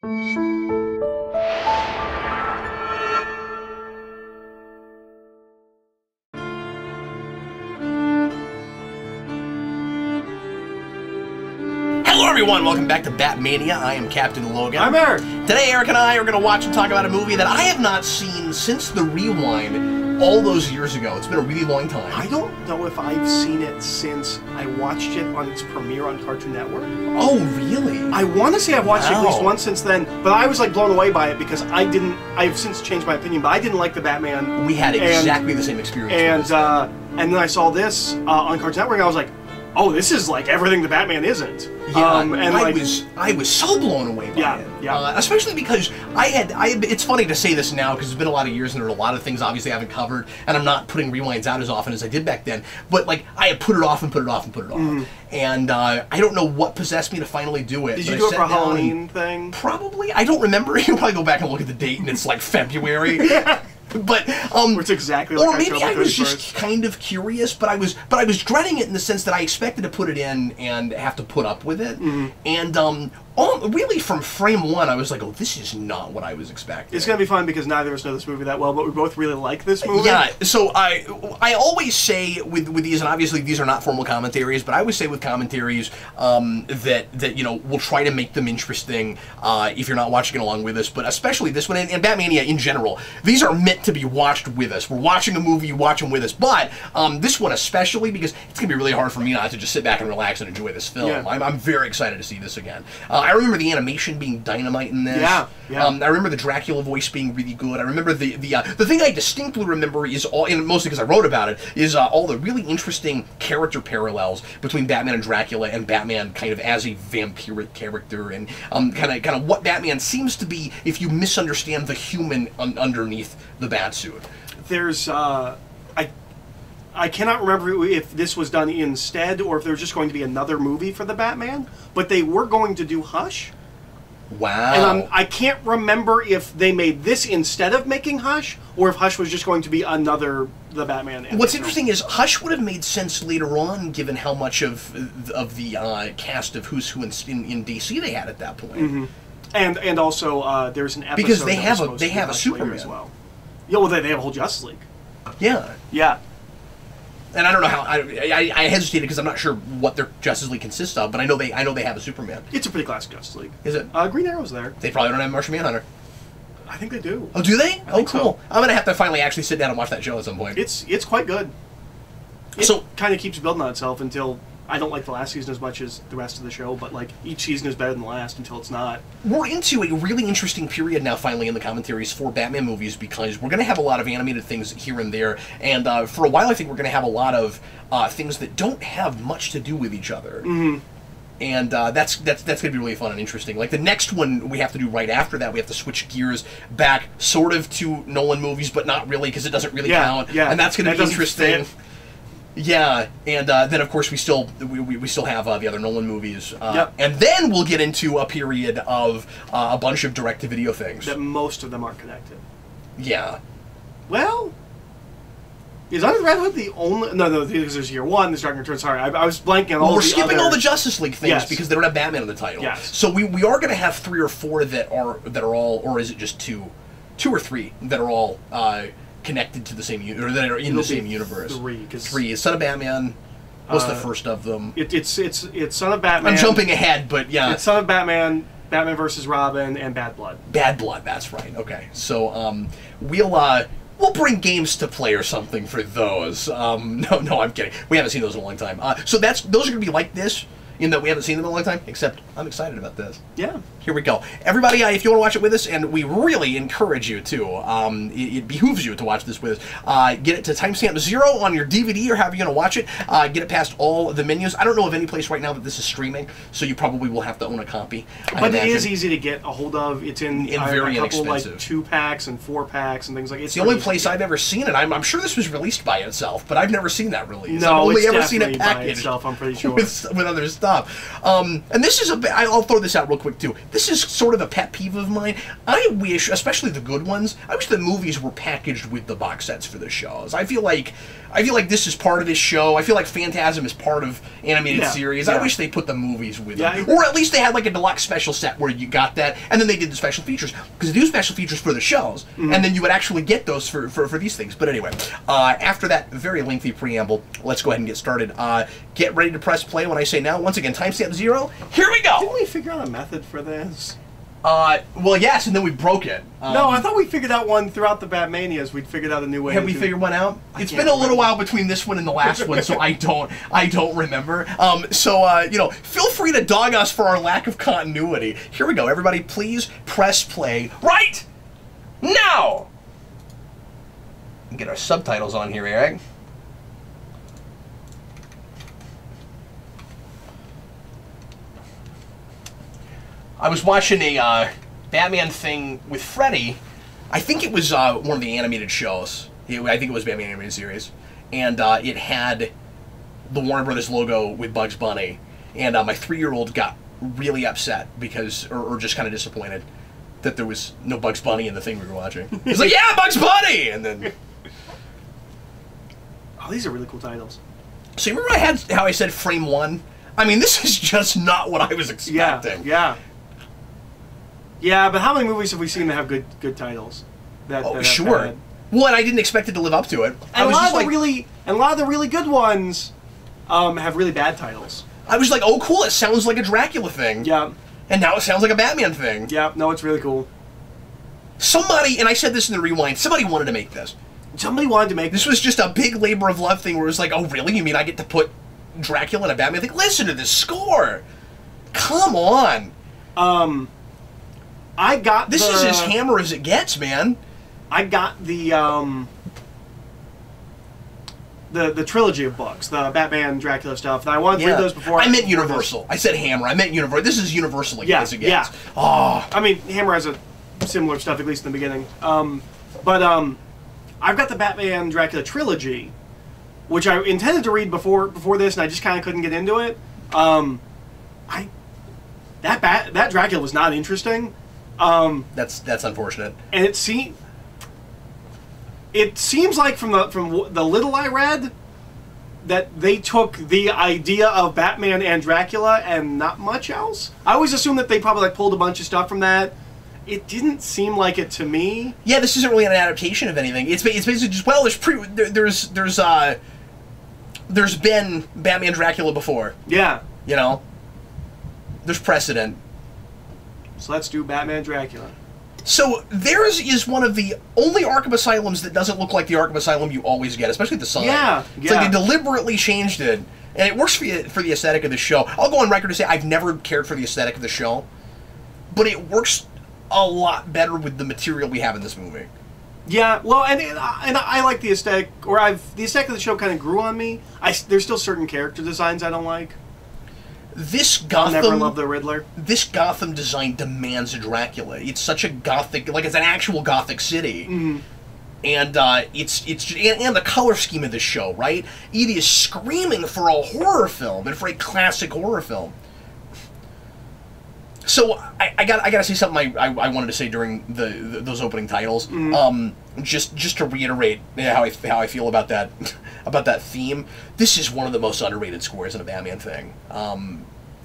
Hello everyone, welcome back to Batmania. I am Captain Logan. I'm Eric. Today Eric and I are going to watch and talk about a movie that I have not seen since the Rewind all those years ago. It's been a really long time. I don't know if I've seen it since I watched it on its premiere on Cartoon Network. Oh, really? I want to say I've watched it at least once since then, but I was like blown away by it because I've since changed my opinion, but I didn't like the Batman. We had exactly the same experience. And then I saw this on Cartoon Network and I was like, oh, this is like everything the Batman isn't. Yeah, I was so blown away by it. Yeah. Especially because it's funny to say this now because it's been a lot of years and there are a lot of things obviously I haven't covered, and I'm not putting rewinds out as often as I did back then. But like I had put it off and put it off and put it off, and I don't know what possessed me to finally do it. Did you do it for a Halloween thing? Probably. I don't remember. You probably go back and look at the date, and it's like February. But it's exactly like or maybe I was just kind of curious, but I was dreading it in the sense that I expected to put it in and have to put up with it, and really from frame one I was like, oh, this is not what I was expecting. It's gonna be fun because neither of us know this movie that well, but we both really like this movie. Yeah, so I always say with these, and obviously these are not formal commentaries, but I always say with commentaries that you know, we'll try to make them interesting if you're not watching along with us, but especially this one and Batmania in general. These are meant to be watched with us. We're watching a movie, you watch them with us, but this one especially because it's gonna be really hard for me not to just sit back and relax and enjoy this film. Yeah. I'm very excited to see this again. I remember the animation being dynamite in this. Yeah. I remember the Dracula voice being really good. I remember the thing I distinctly remember is all, and mostly because I wrote about it, is all the really interesting character parallels between Batman and Dracula and Batman kind of as a vampiric character, and kind of what Batman seems to be if you misunderstand the human underneath the Batsuit. There's I cannot remember if this was done instead or if there was just going to be another movie for the Batman, but they were going to do Hush. Wow. And I can't remember if they made this instead of making Hush, or if Hush was just going to be another the Batman. What's interesting is Hush would have made sense later on, given how much of the cast of Who's Who in DC they had at that point. And also there's an episode because they have a Superman as well. Yeah, well they have a whole Justice League. Yeah. Yeah. And I don't know how I hesitated because I'm not sure what their Justice League consists of, but I know they have a Superman. It's a pretty classic Justice League. Is it? Green Arrow's there. They probably don't have Martian Manhunter. I think they do. Oh, do they? Oh, cool. So. I'm gonna have to finally actually sit down and watch that show at some point. It's quite good. It kind of keeps building on itself until I don't like the last season as much as the rest of the show, but like each season is better than the last until it's not. We're into a really interesting period now finally in the commentaries for Batman movies because we're going to have a lot of animated things here and there, and for a while I think we're going to have a lot of things that don't have much to do with each other. And that's going to be really fun and interesting. Like the next one we have to do right after that, we have to switch gears back sort of to Nolan movies, but not really because it doesn't really count. Yeah, and that's going to be interesting. Yeah, and then of course we still have the other Nolan movies, and then we'll get into a period of a bunch of direct-to-video things. That most of them aren't connected. Yeah. Well, is Under the Red Hood the only? No, because there's Year One, there's Dark Knight Returns. Sorry, I was blanking on all. We're skipping all the Justice League things because they don't have Batman in the title. Yes. So we are going to have 3 or 4 that are all, or is it just 2 or 3 that are all connected to the same or that are in the same universe. 3 is Son of Batman. What's the first of them? It's Son of Batman. I'm jumping ahead, but yeah. It's Son of Batman, Batman vs. Robin, and Bad Blood. Bad Blood, that's right. Okay, so we'll bring games to play or something for those. No, I'm kidding. We haven't seen those in a long time. So those are going to be like this. In that we haven't seen them in a long time, except I'm excited about this. Yeah. Here we go. Everybody, if you want to watch it with us, and we really encourage you to, it behooves you to watch this with us, get it to timestamp 0 on your DVD or however you're going to watch it. Get it past all the menus. I don't know of any place right now that this is streaming, so you probably will have to own a copy. But it is easy to get a hold of. It's in very a couple inexpensive. Like 2-packs and 4-packs and things like that. It's the only place I've ever seen it. I'm sure this was released by itself, but I've never seen that release. No, I've only it's ever seen it definitely by packaged itself, I'm pretty sure. with other stuff. up. And this is I'll throw this out real quick too. This is sort of a pet peeve of mine. I wish, especially the good ones, I wish the movies were packaged with the box sets for the shows. I feel like this is part of this show. I feel like Phantasm is part of animated series. I wish they put the movies with them. Or at least they had like a deluxe special set where you got that, and then they did the special features. Because they do special features for the shows, and then you would actually get those for these things. But anyway, after that very lengthy preamble, let's go ahead and get started. Get ready to press play when I say now. Once again, timestamp 0. Here we go! Didn't we figure out a method for this? Well, yes, and then we broke it. No, I thought we figured out one throughout the Batmanias. We'd figured out a new way. Have we figured one out? It's been a little while between this one and the last one, so I don't remember. You know, feel free to dog us for our lack of continuity. Here we go, everybody. Please press play right now. Get our subtitles on here, Eric. I was watching a Batman thing with Freddy. I think it was one of the animated shows. I think it was Batman animated series, and it had the Warner Brothers logo with Bugs Bunny. And my 3-year-old got really upset because, or just kind of disappointed that there was no Bugs Bunny in the thing we were watching. He's like, "Yeah, Bugs Bunny!" And then, oh, these are really cool titles. So you remember how I said frame 1? I mean, this is just not what I was expecting. Yeah, but how many movies have we seen that have good titles? That sure. bad? Well, and I didn't expect it to live up to it. And a lot of the really good ones have really bad titles. I was like, "Oh, cool! It sounds like a Dracula thing." Yeah. And now it sounds like a Batman thing. Yeah. No, it's really cool. Somebody, and I said this in the rewind. Somebody wanted to make this. Somebody wanted to make this. Was just a big labor of love thing where it was like, "Oh, really? You mean I get to put Dracula in a Batman thing? Listen to this score! Come on!" I got this is as Hammer as it gets, man. I got the trilogy of books, the Batman Dracula stuff. And I wanted to read those before. I meant Universal. I said Hammer. I meant Universal. This is Universal as it gets. Yeah. Oh. I mean, Hammer has a similar stuff, at least in the beginning. But I've got the Batman Dracula trilogy, which I intended to read before this, and I just kind of couldn't get into it. That Dracula was not interesting. That's unfortunate. And it seems like from the little I read that they took the idea of Batman and Dracula and not much else. I always assumed that they probably like pulled a bunch of stuff from that. It didn't seem like it to me. Yeah, this isn't really an adaptation of anything. It's basically just, well, there's been Batman Dracula before. Yeah. You know? There's precedent. So let's do Batman Dracula. So theirs is one of the only Arkham Asylums that doesn't look like the Arkham Asylum you always get, especially the sign. Yeah. It's like they deliberately changed it. And it works for the aesthetic of the show. I'll go on record to say I've never cared for the aesthetic of the show. But it works a lot better with the material we have in this movie. Yeah, well, and I like the aesthetic, the aesthetic of the show kind of grew on me. There's still certain character designs I don't like. This Gotham... I'll never love the Riddler. This Gotham design demands a Dracula. It's such a gothic... Like, it's an actual gothic city. Mm-hmm. And and the color scheme of this show, right? It is screaming for a horror film and for a classic horror film. So I gotta say something I wanted to say during those opening titles. Mm-hmm. Just to reiterate how I feel about that theme. This is one of the most underrated scores in a Batman thing.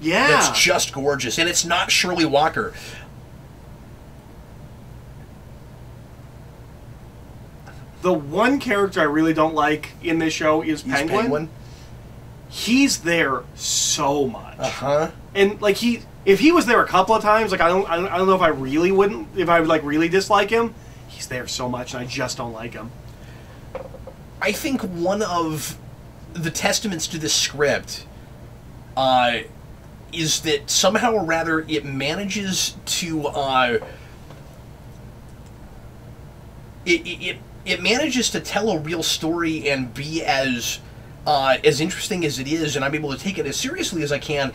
Yeah, it's just gorgeous, and it's not Shirley Walker. The one character I really don't like in this show is Penguin. He's there so much. And like if he was there a couple of times, like I don't know if I would like really dislike him. He's there so much, and I just don't like him. I think one of the testaments to this script is that somehow or rather it manages to it manages to tell a real story and be as interesting as it is, and I'm able to take it as seriously as I can.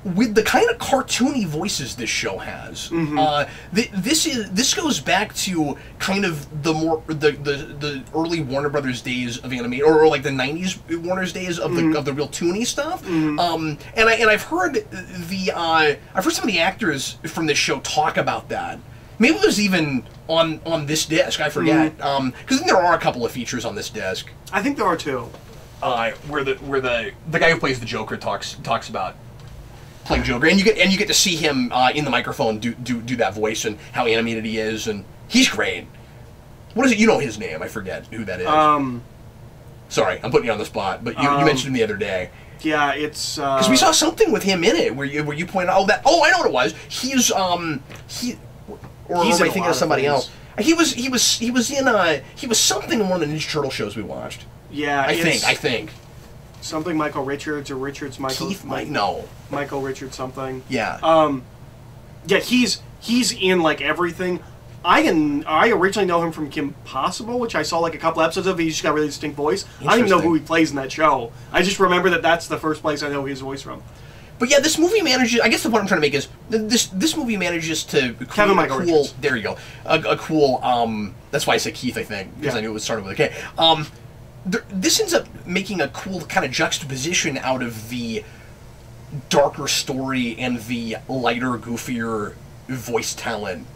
with the kind of cartoony voices this show has, this goes back to kind of the early Warner Brothers days of animation, or like the '90s Warner's days of the real toony stuff. And I've heard some of the actors from this show talk about that. Maybe it was even on this disc. I forget, because there are a couple of features on this disc. I think there are two. Where the guy who plays the Joker talks about playing Joker, and you get to see him in the microphone do that voice and how animated he is, and he's great. What is it? You know his name? I forget who that is. Sorry, I'm putting you on the spot, but you mentioned him the other day. Yeah, it's because we saw something with him in it where you pointed out I know what it was. He's am I thinking of somebody else? He was something in one of the Ninja Turtle shows we watched. Yeah, I think. Something Michael Richards or Richards Michael. Keith no. Michael Richards something. Yeah. Yeah, he's in like everything. I originally know him from Kim Possible, which I saw like a couple episodes of. He's just got a really distinct voice. I don't even know who he plays in that show. I just remember that's the first place I know his voice from. But yeah, this movie manages. I guess the point I'm trying to make is this movie manages to Kevin Michael Richards. There you go. A cool. That's why I said Keith. I think because I knew it was started with a K. This ends up making a cool kind of juxtaposition out of the darker story and the lighter, goofier voice talent,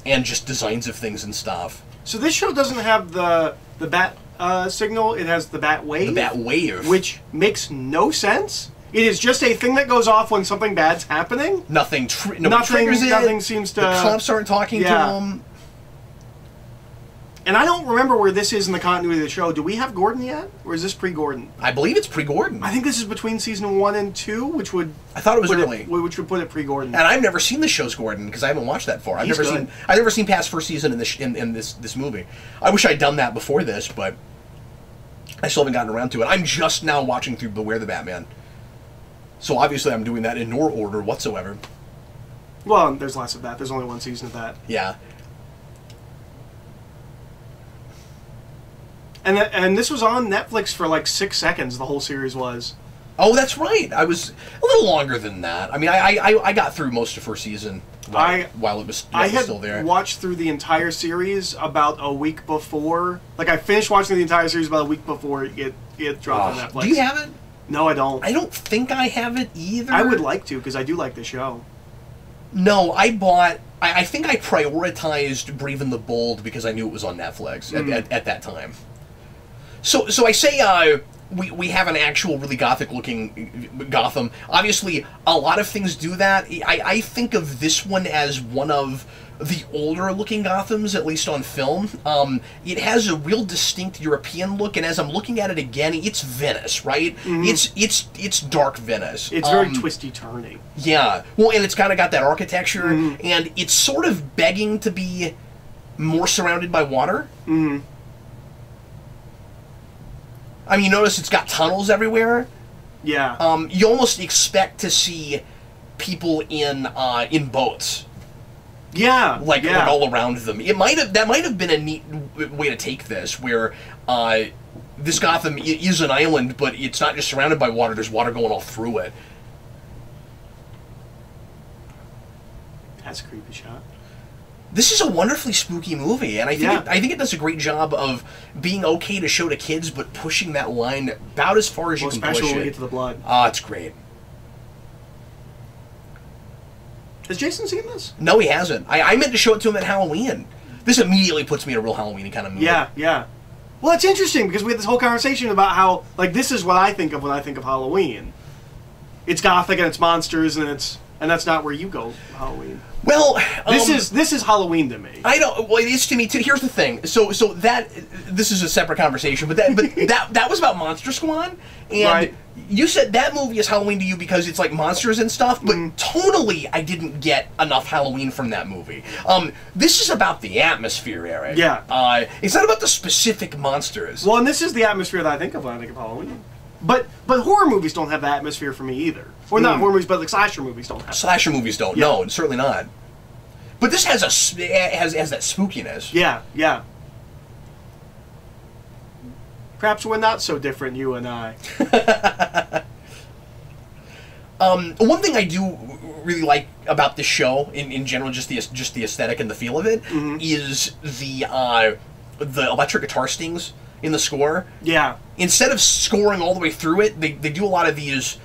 and just designs of things and stuff. So this show doesn't have the bat signal; it has the bat wave. The bat wave, which makes no sense. It is just a thing that goes off when something bad's happening. Nothing triggers it. Nothing seems to. The cops aren't talking to him. And I don't remember where this is in the continuity of the show. Do we have Gordon yet? Or is this pre-Gordon? I believe it's pre-Gordon. I think this is between season 1 and 2, which would... I thought it was early. Which would put it pre-Gordon. And I've never seen the show's Gordon, because I haven't watched that far. I've never seen past first season in this movie. I wish I'd done that before this, but I still haven't gotten around to it. I'm just now watching through Beware the Batman. So obviously I'm doing that in no order whatsoever. Well, there's less of that. There's only one season of that. Yeah. And this was on Netflix for like 6 seconds, the whole series was. Oh, that's right. I was a little longer than that. I mean, I got through most of first season while it was still there. I had watched through the entire series about a week before. Like, I finished watching the entire series about a week before it dropped on Netflix. Do you have it? No, I don't. I don't think I have it either. I would like to, because I do like the show. No, I bought... I think I prioritized Brave and the Bold because I knew it was on Netflix at that time. So I say we have an actual really gothic-looking Gotham. Obviously, a lot of things do that. I think of this one as one of the older-looking Gothams, at least on film. It has a real distinct European look, and as I'm looking at it again, it's Venice, right? It's dark Venice. It's very twisty-turny. Yeah. Well, and it's kind of got that architecture, and it's sort of begging to be more surrounded by water. I mean, you notice it's got tunnels everywhere. Yeah. You almost expect to see people in boats. Yeah. Like all around them. That might have been a neat way to take this, where this Gotham is an island, but it's not just surrounded by water. There's water going all through it. That's a creepy shot. This is a wonderfully spooky movie, and I think it does a great job of being okay to show to kids, but pushing that line about as far as you can push it. Especially when we get to the blood. It's great. Has Jason seen this? No, he hasn't. I meant to show it to him at Halloween. This immediately puts me in a real Halloween kind of mood. Yeah. Well, it's interesting, because we had this whole conversation about how, like, this is what I think of when I think of Halloween. It's gothic and it's monsters, and that's not where you go Halloween. Well, this is Halloween to me. I know. Well, it is to me too. Here's the thing. So this is a separate conversation, but that was about Monster Squad, and you said that movie is Halloween to you because it's like monsters and stuff. But tonally, I didn't get enough Halloween from that movie. This is about the atmosphere, Eric. Yeah. It's not about the specific monsters. Well, and this is the atmosphere that I think of when I think of Halloween. But horror movies don't have that atmosphere for me either. Or not horror movies, but like slasher movies don't have. Slasher movies don't. Yeah. No, certainly not. But this has has that spookiness. Yeah. Perhaps we're not so different, you and I. One thing I do really like about this show, in general, just the aesthetic and the feel of it, is the electric guitar stings in the score. Yeah. Instead of scoring all the way through it, they do a lot of these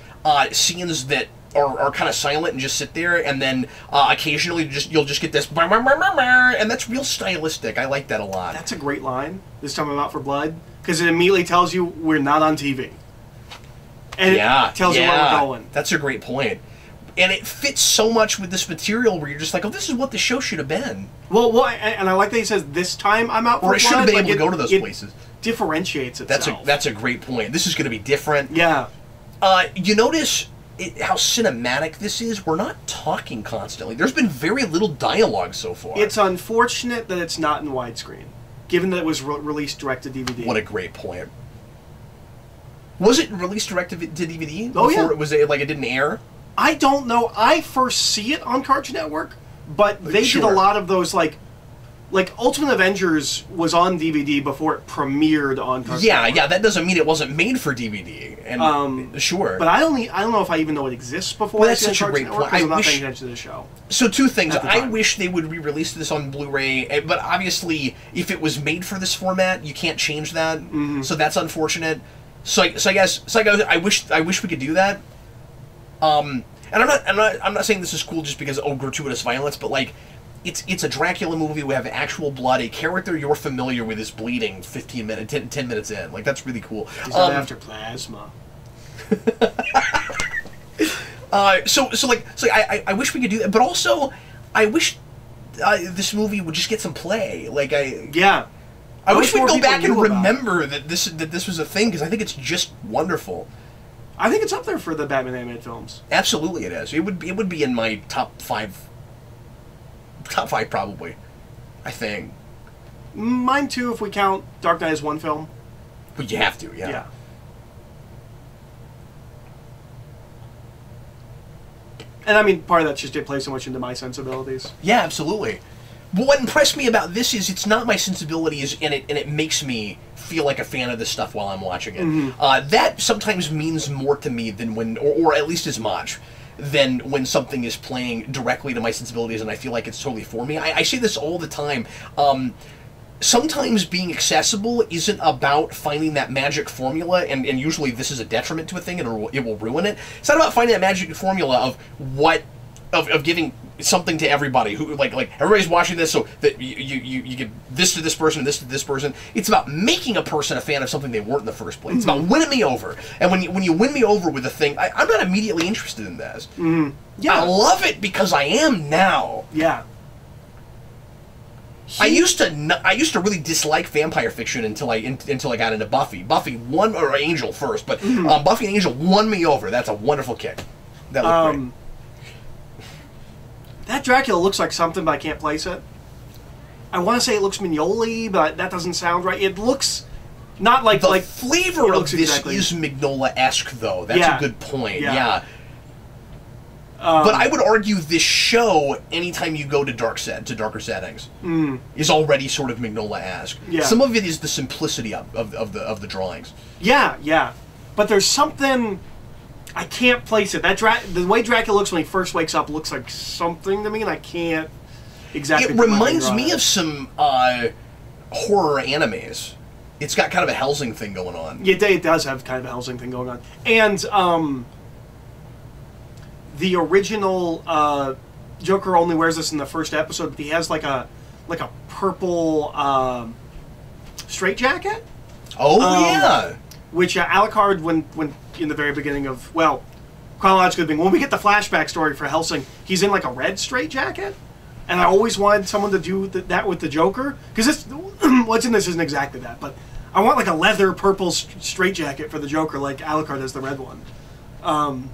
scenes that are kind of silent and just sit there, and then occasionally you'll just get this, and that's real stylistic. I like that a lot. That's a great line. This time I'm out for blood, because it immediately tells you we're not on TV. And it tells you where we're going. That's a great point. And it fits so much with this material where you're just like, oh, this is what the show should have been. Well, and I like that he says, this time I'm out for blood. Or it should have been able to go to those places. Differentiates itself. That's a great point. This is going to be different. Yeah. You notice how cinematic this is? We're not talking constantly. There's been very little dialogue so far. It's unfortunate that it's not in widescreen, given that it was released direct to DVD. What a great point. Was it released direct to DVD? Oh, yeah. Was it like it didn't air? I don't know. I first see it on Cartoon Network, but they did a lot of those, like Ultimate Avengers was on DVD before it premiered on Cartoon Network. Yeah, that doesn't mean it wasn't made for DVD. And sure. But I don't know if I even know it exists before. Well, that's such a great point. I'm not paying attention to the show. So two things. I wish they would re-release this on Blu-ray, but obviously, if it was made for this format, you can't change that. So that's unfortunate. So I guess I wish we could do that. And I'm not saying this is cool just because gratuitous violence, but like it's a Dracula movie. We have actual blood. A character you're familiar with is bleeding 10 minutes in. Like that's really cool. He's not after plasma. So I wish we could do that, but also I wish this movie would just get some play. I wish we'd go back and remember that this was a thing, because I think it's just wonderful. I think it's up there for the Batman animated films. Absolutely, it is. It would be in my top five. Top five, probably. I think. Mine too, if we count Dark Knight as one film. But you have to, yeah. And I mean, part of that's just it plays so much into my sensibilities. Yeah, absolutely. But what impressed me about this is it's not my sensibilities, and it makes me feel like a fan of this stuff while I'm watching it. That sometimes means more to me than when, or at least as much, than when something is playing directly to my sensibilities and I feel like it's totally for me. I say this all the time. Sometimes being accessible isn't about finding that magic formula, and usually this is a detriment to a thing, and it will ruin it. It's not about finding that magic formula of giving something to everybody who like everybody's watching this, so that you give this to this person, this to this person. It's about making a person a fan of something they weren't in the first place. It's about winning me over, and when you win me over with a thing, I'm not immediately interested in this. Yeah, I love it because I am now. Yeah. I used to really dislike vampire fiction until I got into Buffy. Buffy won, or Angel first, but Buffy and Angel won me over. That's a wonderful kick. That looked great. That Dracula looks like something, but I can't place it. I want to say it looks Mignoli, but that doesn't sound right. It looks not like the flavor of this exactly. is Mignola-esque, though. That's a good point. Yeah. But I would argue this show, anytime you go to darker settings, is already sort of Mignola-esque. Yeah. Some of it is the simplicity of the drawings. Yeah. But there's something. I can't place it. The way Dracula looks when he first wakes up looks like something to me, and I can't exactly. It reminds me of some horror animes. It's got kind of a Helsing thing going on. Yeah, it does have kind of a Helsing thing going on. And the original Joker only wears this in the first episode, but he has like a purple straitjacket. Oh yeah. Which Alucard, when in the very beginning of, well, chronologically, when we get the flashback story for Helsing, he's in like a red straitjacket, and I always wanted someone to do that with the Joker, because what's in this isn't exactly that, but I want like a leather purple straitjacket for the Joker, like Alucard has the red one.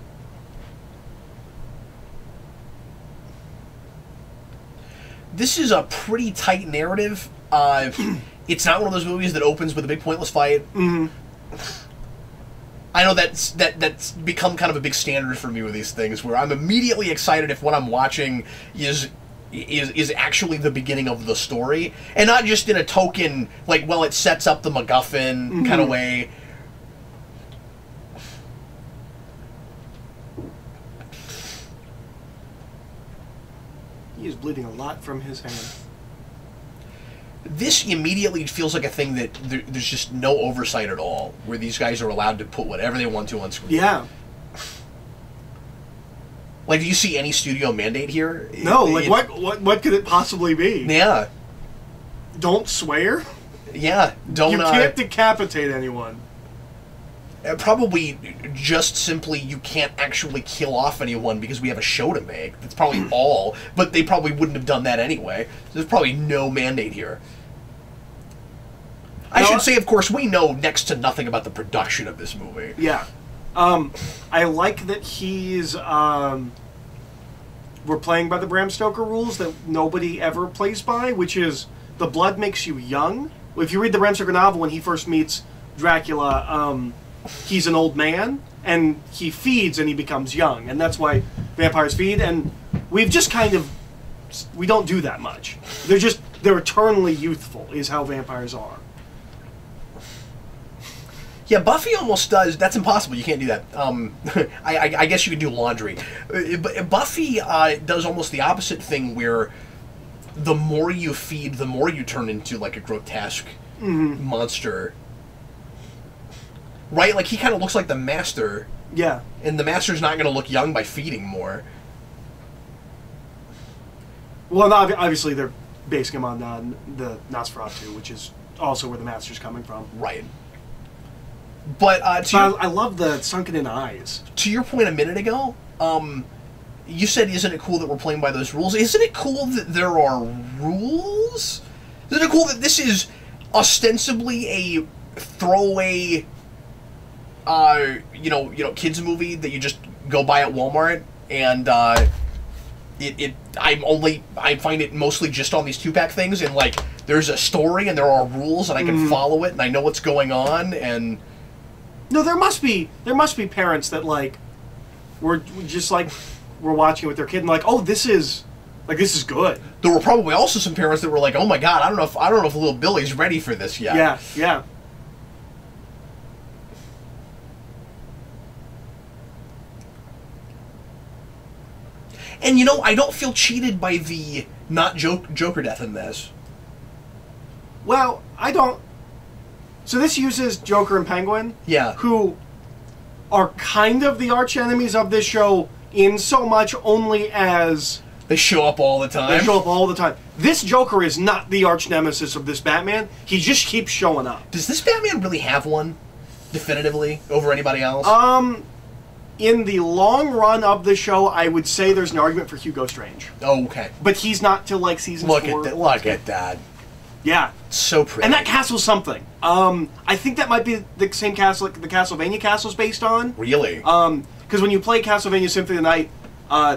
This is a pretty tight narrative. It's not one of those movies that opens with a big pointless fight. I know that's become kind of a big standard for me with these things, where I'm immediately excited if what I'm watching is actually the beginning of the story, and not just in a token, like, well, it sets up the MacGuffin kind of way. He is bleeding a lot from his hand. This immediately feels like a thing that there's just no oversight at all, where these guys are allowed to put whatever they want to on screen. Yeah. Like, do you see any studio mandate here? No, like, what could it possibly be? Yeah. Don't swear? Yeah, don't... You can't decapitate anyone. Probably just simply you can't actually kill off anyone because we have a show to make. That's probably all, but they probably wouldn't have done that anyway. There's probably no mandate here. I should say, of course, we know next to nothing about the production of this movie. Yeah. I like that he's... we're playing by the Bram Stoker rules that nobody ever plays by, which is the blood makes you young. If you read the Bram Stoker novel, when he first meets Dracula, he's an old man, and he feeds and he becomes young, and that's why vampires feed, and we've just kind of... We don't do that much. They're eternally youthful, is how vampires are. Yeah, Buffy almost does. That's impossible. You can't do that. I guess you could do laundry. Buffy does almost the opposite thing, where the more you feed, the more you turn into like a grotesque monster. Right? Like, he kind of looks like the Master. Yeah. And the Master's not going to look young by feeding more. Well, obviously they're basing him on the Nosferatu, which is also where the Master's coming from. Right. But I love the sunken-in eyes. To your point a minute ago, you said, isn't it cool that we're playing by those rules? Isn't it cool that there are rules? Isn't it cool that this is ostensibly a throwaway, kids movie that you just go buy at Walmart, and I find it mostly just on these 2-pack things, and like there's a story and there are rules and I can follow it and I know what's going on, and no, there must be parents that like we're watching with their kid and like, oh, this is good. There were probably also some parents that were like, oh my god, I don't know if little Billy's ready for this yet. Yeah, yeah. And I don't feel cheated by the not Joker death in this. Well, I don't. So this uses Joker and Penguin, yeah, who are kind of the arch enemies of this show, in so much only as they show up all the time. They show up all the time. This Joker is not the arch nemesis of this Batman. He just keeps showing up. Does this Batman really have one, definitively, over anybody else? In the long run of the show, I would say there's an argument for Hugo Strange. Oh, okay. But he's not till like season 4. Look at that. Yeah. So pretty. And that castle's something. I think that might be the same castle the Castlevania castle's based on. Really? Because when you play Castlevania Symphony of the Night,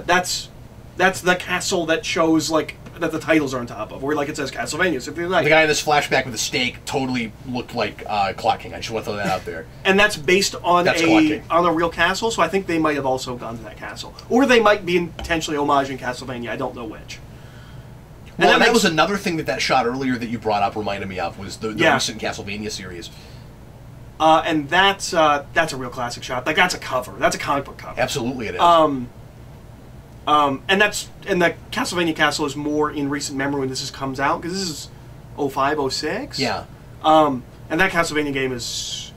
that's the castle that shows like that the titles are on top of, where like it says Castlevania Symphony of the Night. The guy in this flashback with the stake totally looked like Clock King. I just want to throw that out there. And that's based on a real castle, so I think they might have also gone to that castle, or they might be intentionally homaging Castlevania. I don't know which. Well, and that was another thing that shot earlier that you brought up reminded me of, was the recent Castlevania series. And that's a real classic shot. Like, that's a cover. That's a comic book cover. Absolutely it is. And the Castlevania castle is more in recent memory when this comes out, because this is 05, 06. Yeah. And that Castlevania game is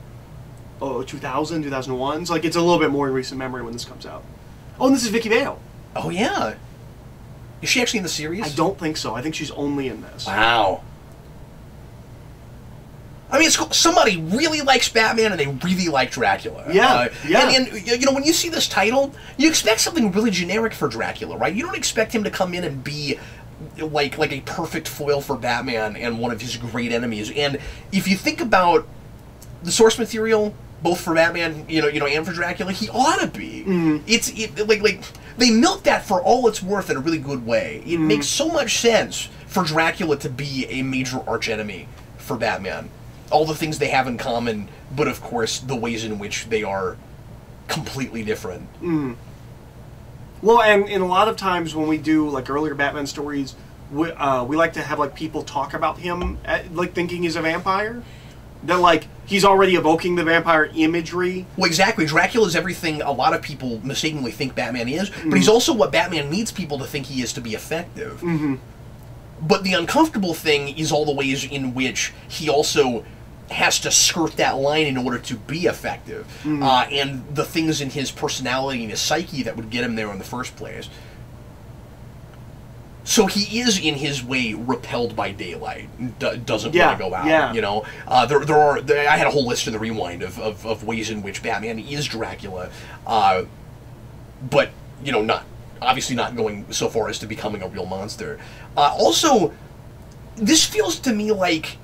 2000, 2001. So like it's a little bit more in recent memory when this comes out. Oh, and this is Vicky Vale. Oh yeah. Is she actually in the series? I don't think so. I think she's only in this. Wow. I mean, it's cool. Somebody really likes Batman and they really like Dracula. Yeah, yeah. And when you see this title, you expect something really generic for Dracula, right? You don't expect him to come in and be like a perfect foil for Batman and one of his great enemies. And if you think about the source material, both for Batman, and for Dracula, he ought to be. Like they milk that for all it's worth in a really good way. It makes so much sense for Dracula to be a major archenemy for Batman. All the things they have in common, but of course the ways in which they are completely different. Well, and a lot of times when we do like earlier Batman stories, we like to have like people talk about him like thinking he's a vampire. That, like, he's already evoking the vampire imagery. Well, exactly. Dracula is everything a lot of people mistakenly think Batman is, but he's also what Batman needs people to think he is to be effective. Mm-hmm. But the uncomfortable thing is all the ways in which he also has to skirt that line in order to be effective. And the things in his personality and his psyche that would get him there in the first place. So he is, in his way, repelled by daylight. Doesn't want to go out. You know, I had a whole list in the rewind of ways in which Batman is Dracula, but you know, obviously not going so far as to becoming a real monster. Also, this feels to me like,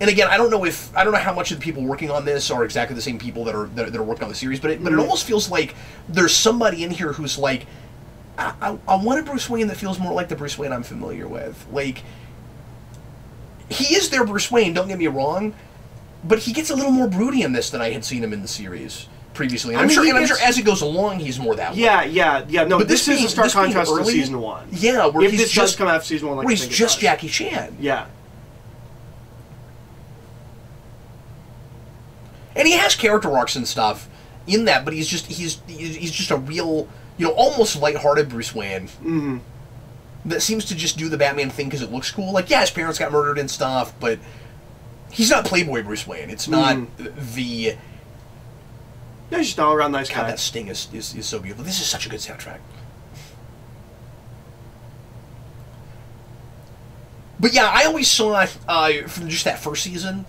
and again, I don't know how much of the people working on this are exactly the same people that are working on the series, but it almost feels like there's somebody in here who's like, I want a Bruce Wayne that feels more like the Bruce Wayne I'm familiar with. Like, he is their Bruce Wayne, don't get me wrong, but he gets a little more broody in this than I had seen him in the series previously. And I'm sure as it goes along, he's more that way. Yeah. No, but this is a stark contrast to season 1. Yeah, where if this does come after season 1, like where he's just Jackie Chan. Yeah. And he has character arcs and stuff in that, but he's just a real, you know, almost lighthearted Bruce Wayne that seems to just do the Batman thing because it looks cool. Like, yeah, his parents got murdered and stuff, but he's not Playboy Bruce Wayne. It's not the... Yeah, he's just all around nice guy. God, that sting is so beautiful. This is such a good soundtrack. But yeah, I always saw, from just that first season,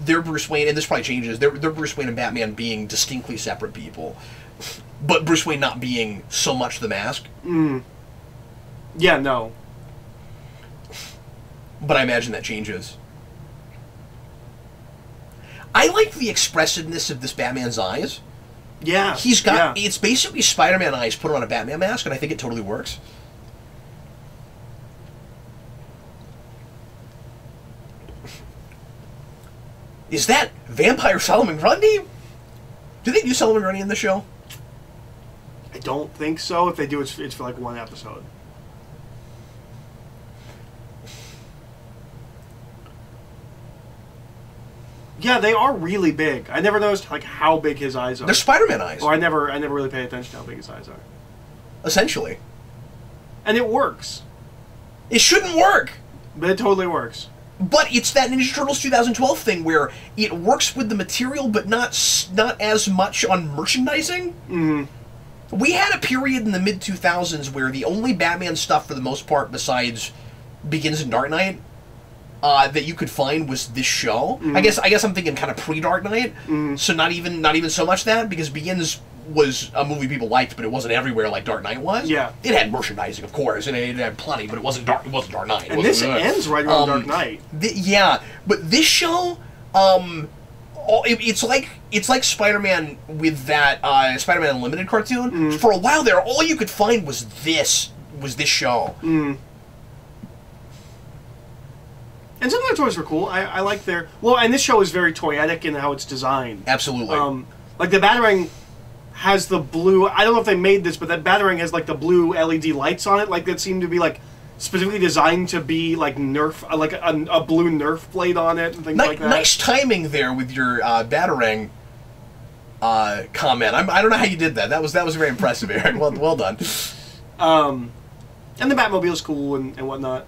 their Bruce Wayne, and this probably changes, their Bruce Wayne and Batman being distinctly separate people. But Bruce Wayne not being so much the Mask. Yeah, no. But I imagine that changes. I like the expressiveness of this Batman's eyes. Yeah. He's got... It's basically Spider-Man eyes put on a Batman mask, and I think it totally works. Is that Vampire Solomon Grundy? Do they do Solomon Grundy in the show? I don't think so. If they do, it's for like one episode. Yeah, they are really big. I never noticed like how big his eyes are. They're Spider-Man eyes. Or I never really pay attention to how big his eyes are. Essentially. And it works. It shouldn't work. But it totally works. But it's that Ninja Turtles 2012 thing where it works with the material, but not as much on merchandising. We had a period in the mid-2000s where the only Batman stuff, for the most part, besides Begins and Dark Knight, that you could find was this show. I guess I'm thinking kind of pre-Dark Knight. So not even so much that, because Begins was a movie people liked, but it wasn't everywhere like Dark Knight was. Yeah. It had merchandising, of course, and it had plenty, but it wasn't Dark Knight. And this ends right around Dark Knight. Yeah, but this show, it's like Spider-Man with that Spider-Man Unlimited cartoon. For a while there, all you could find was this show. And some of their toys were cool. I like their... Well, and this show is very toyetic in how it's designed. Absolutely. Like the Batarang has the blue... I don't know if they made this, but that Batarang has like the blue LED lights on it, like that seem to be like specifically designed to be like Nerf, like a blue Nerf blade on it and things like that. Nice timing there with your Batarang comment. I don't know how you did that. That was very impressive, Eric. Well done. And the Batmobile's cool and whatnot.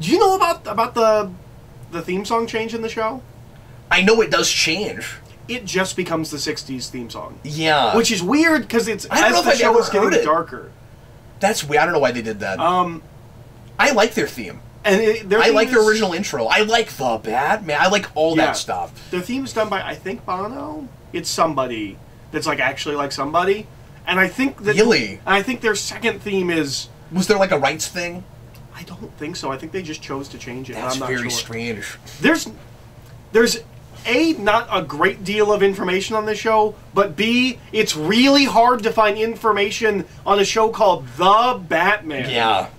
Do you know about the theme song change in the show? I know it does change. It just becomes the 60s theme song. Yeah. Which is weird, because it's as the show is getting darker. That's weird. I don't know why they did that. I like their theme. And I like their original intro. I like the Batman. I like all that stuff. Their theme is done by, I think, Bono. It's somebody that's like actually like somebody. And I think that... Really? I think their second theme is... Was there like a rights thing? I don't think so. I think they just chose to change it. That's I'm not very sure. strange. There's A, not a great deal of information on this show, but B, it's really hard to find information on a show called The Batman. Yeah,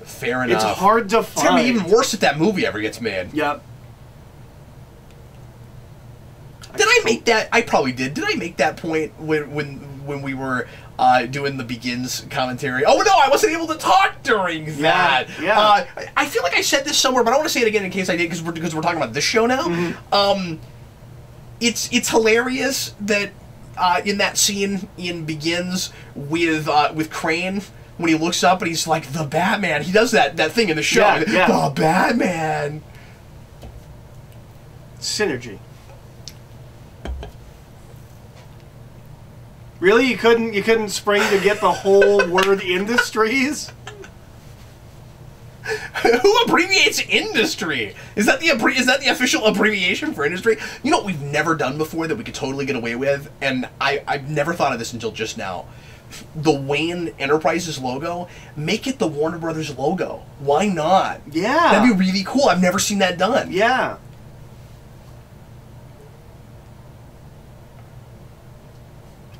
fair enough. It's hard to find. It's gonna be even worse if that movie ever gets made. Yep. Did I make that? I probably did. Did I make that point when we were doing the Begins commentary. Oh no, I wasn't able to talk during that. Yeah. I feel like I said this somewhere, but I want to say it again in case I did, because we're talking about this show now. It's hilarious that in that scene in Begins with Crane, when he looks up and he's like, the Batman. He does that thing in the show. Yeah. The Batman. Synergy. Really? You couldn't spring to get the whole word industries? Who abbreviates industry? Is that the official abbreviation for industry? You know what we've never done before that we could totally get away with, and I've never thought of this until just now. The Wayne Enterprises logo, make it the Warner Brothers logo. Why not? Yeah. That'd be really cool. I've never seen that done. Yeah.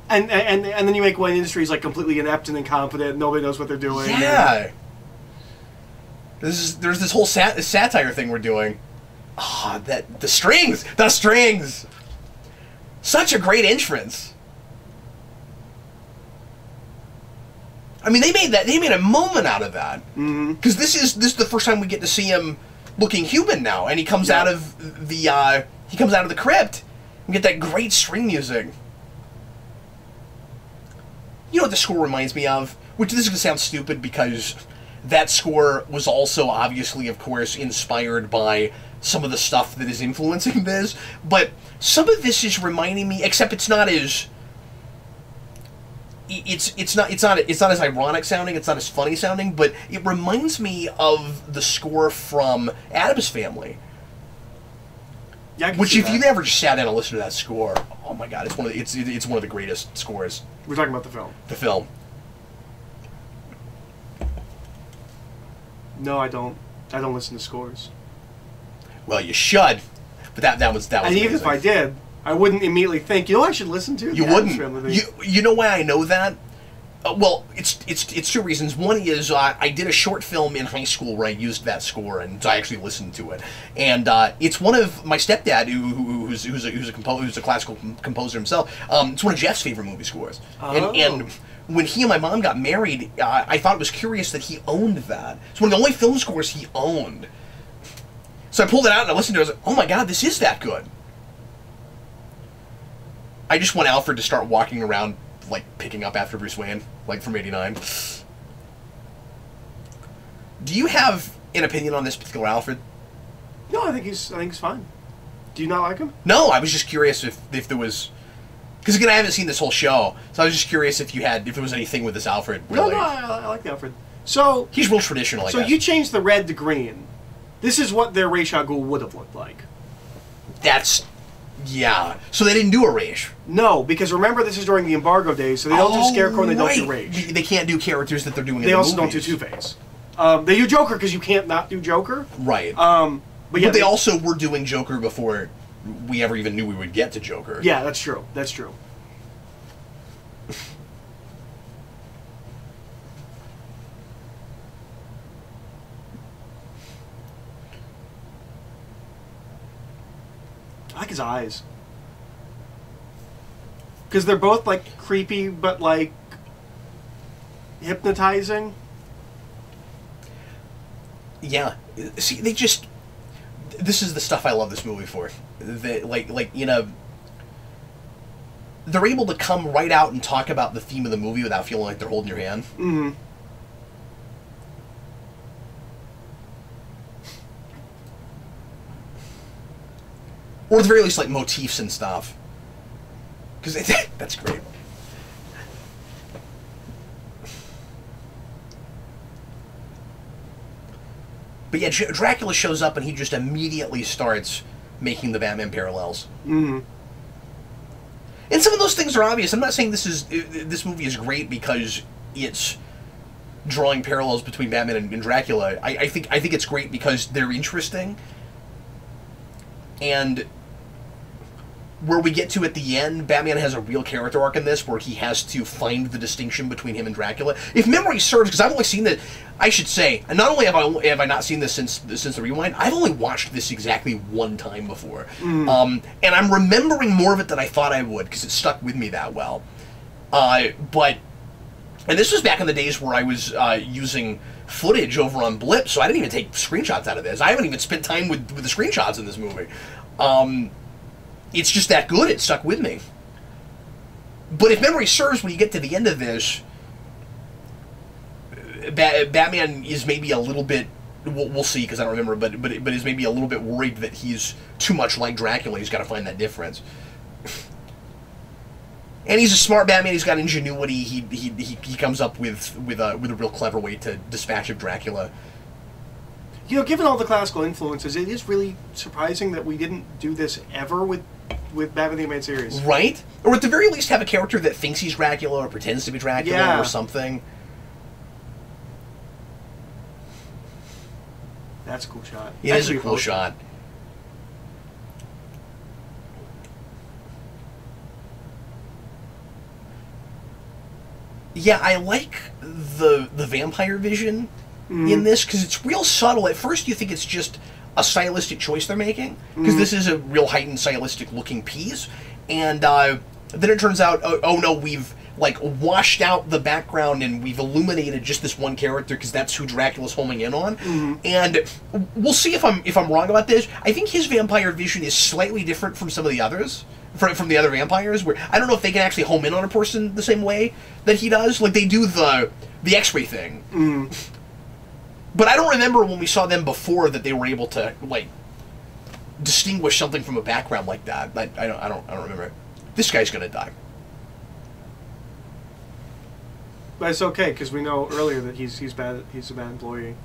And then you make Wayne Industries like completely inept and incompetent. Nobody knows what they're doing. Yeah. There's this whole satire thing we're doing. Ah, the strings. Such a great entrance. I mean, they made a moment out of that. Because this is the first time we get to see him looking human now, and he comes out of the crypt. We get that great string music. You know what the score reminds me of? Which this is gonna sound stupid because that score was also obviously, of course, inspired by some of the stuff that is influencing this. But some of this is reminding me, except it's not as. It's not as ironic sounding, it's not as funny sounding, but it reminds me of the score from Addams Family. Yeah, which if you've ever just sat down and listened to that score, oh my god, it's one of the greatest scores. We're talking about the film. The film. No, I don't listen to scores. Well, you should. But that was and amazing. even if I did, I wouldn't immediately think, you know what I should listen to? You wouldn't. You know why I know that? Well, it's two reasons. One is I did a short film in high school where I used that score, and I actually listened to it. And it's one of my stepdad, who's a classical composer himself. It's one of Jeff's favorite movie scores. Oh. And when he and my mom got married, I thought it was curious that he owned that. It's one of the only film scores he owned. So I pulled it out and I listened to it. I was like, oh my god, this is that good. I just want Alfred to start walking around, like, picking up after Bruce Wayne, like from '89. Do you have an opinion on this particular Alfred? No, I think he's fine. Do you not like him? No, I was just curious if there was, because again, I haven't seen this whole show, so I was just curious if there was anything with this Alfred. Really. No, I like the Alfred. So he's real traditional. I guess. You changed the red to green. This is what their Ra's al Ghul would have looked like. Yeah. So they didn't do a Raish. No, because remember this is during the embargo days, so they don't do Scarecrow and they don't do Raish. They can't do characters that they're doing in the movies. They also movies. don't do Two-Face. They do Joker because you can't not do Joker. Right. But yeah, they also were doing Joker before we ever even knew we would get to Joker. Yeah, that's true. That's true. I like his eyes. Because they're both, like, creepy, but, like, hypnotizing. Yeah. See, they just... This is the stuff I love this movie for. They're able to come right out and talk about the theme of the movie without feeling like they're holding your hand. Mm-hmm. Or at the very least, like, motifs and stuff. Because that's great. But yeah, Dracula shows up and he just immediately starts making the Batman parallels. Mm-hmm. And some of those things are obvious. I'm not saying this movie is great because it's drawing parallels between Batman and Dracula. I think it's great because they're interesting. And where we get to at the end, Batman has a real character arc in this where he has to find the distinction between him and Dracula. If memory serves, because I've only seen that, I should say, and not only have I not seen this since the rewind, I've only watched this exactly one time before. And I'm remembering more of it than I thought I would because it stuck with me that well. But And this was back in the days where I was using footage over on Blip, so I didn't even take screenshots out of this. I haven't even spent time with the screenshots in this movie. It's just that good. It stuck with me. But if memory serves, when you get to the end of this, Batman is maybe a little bit... We'll see, because I don't remember, but is maybe a little bit worried that he's too much like Dracula. He's got to find that difference. And he's a smart Batman. He's got ingenuity. He comes up with a real clever way to dispatch of Dracula. You know, given all the classical influences, it is really surprising that we didn't do this ever with Batman the Animated Series. Right? Or at the very least have a character that thinks he's Dracula or pretends to be Dracula or something. That's a cool shot. It is a cool shot. Yeah, I like the vampire vision in this, because it's real subtle. At first you think it's just a stylistic choice they're making, because this is a real heightened stylistic looking piece, and then it turns out, oh no, we've like washed out the background and we've illuminated just this one character because that's who Dracula's homing in on. And we'll see if I'm wrong about this. I think his vampire vision is slightly different from some of the others, from the other vampires, where I don't know if they can actually home in on a person the same way that he does. Like they do the X-ray thing. But I don't remember when we saw them before that they were able to like distinguish something from a background like that. I don't remember. This guy's gonna die. But it's okay, because we know earlier that he's bad. He's a bad employee.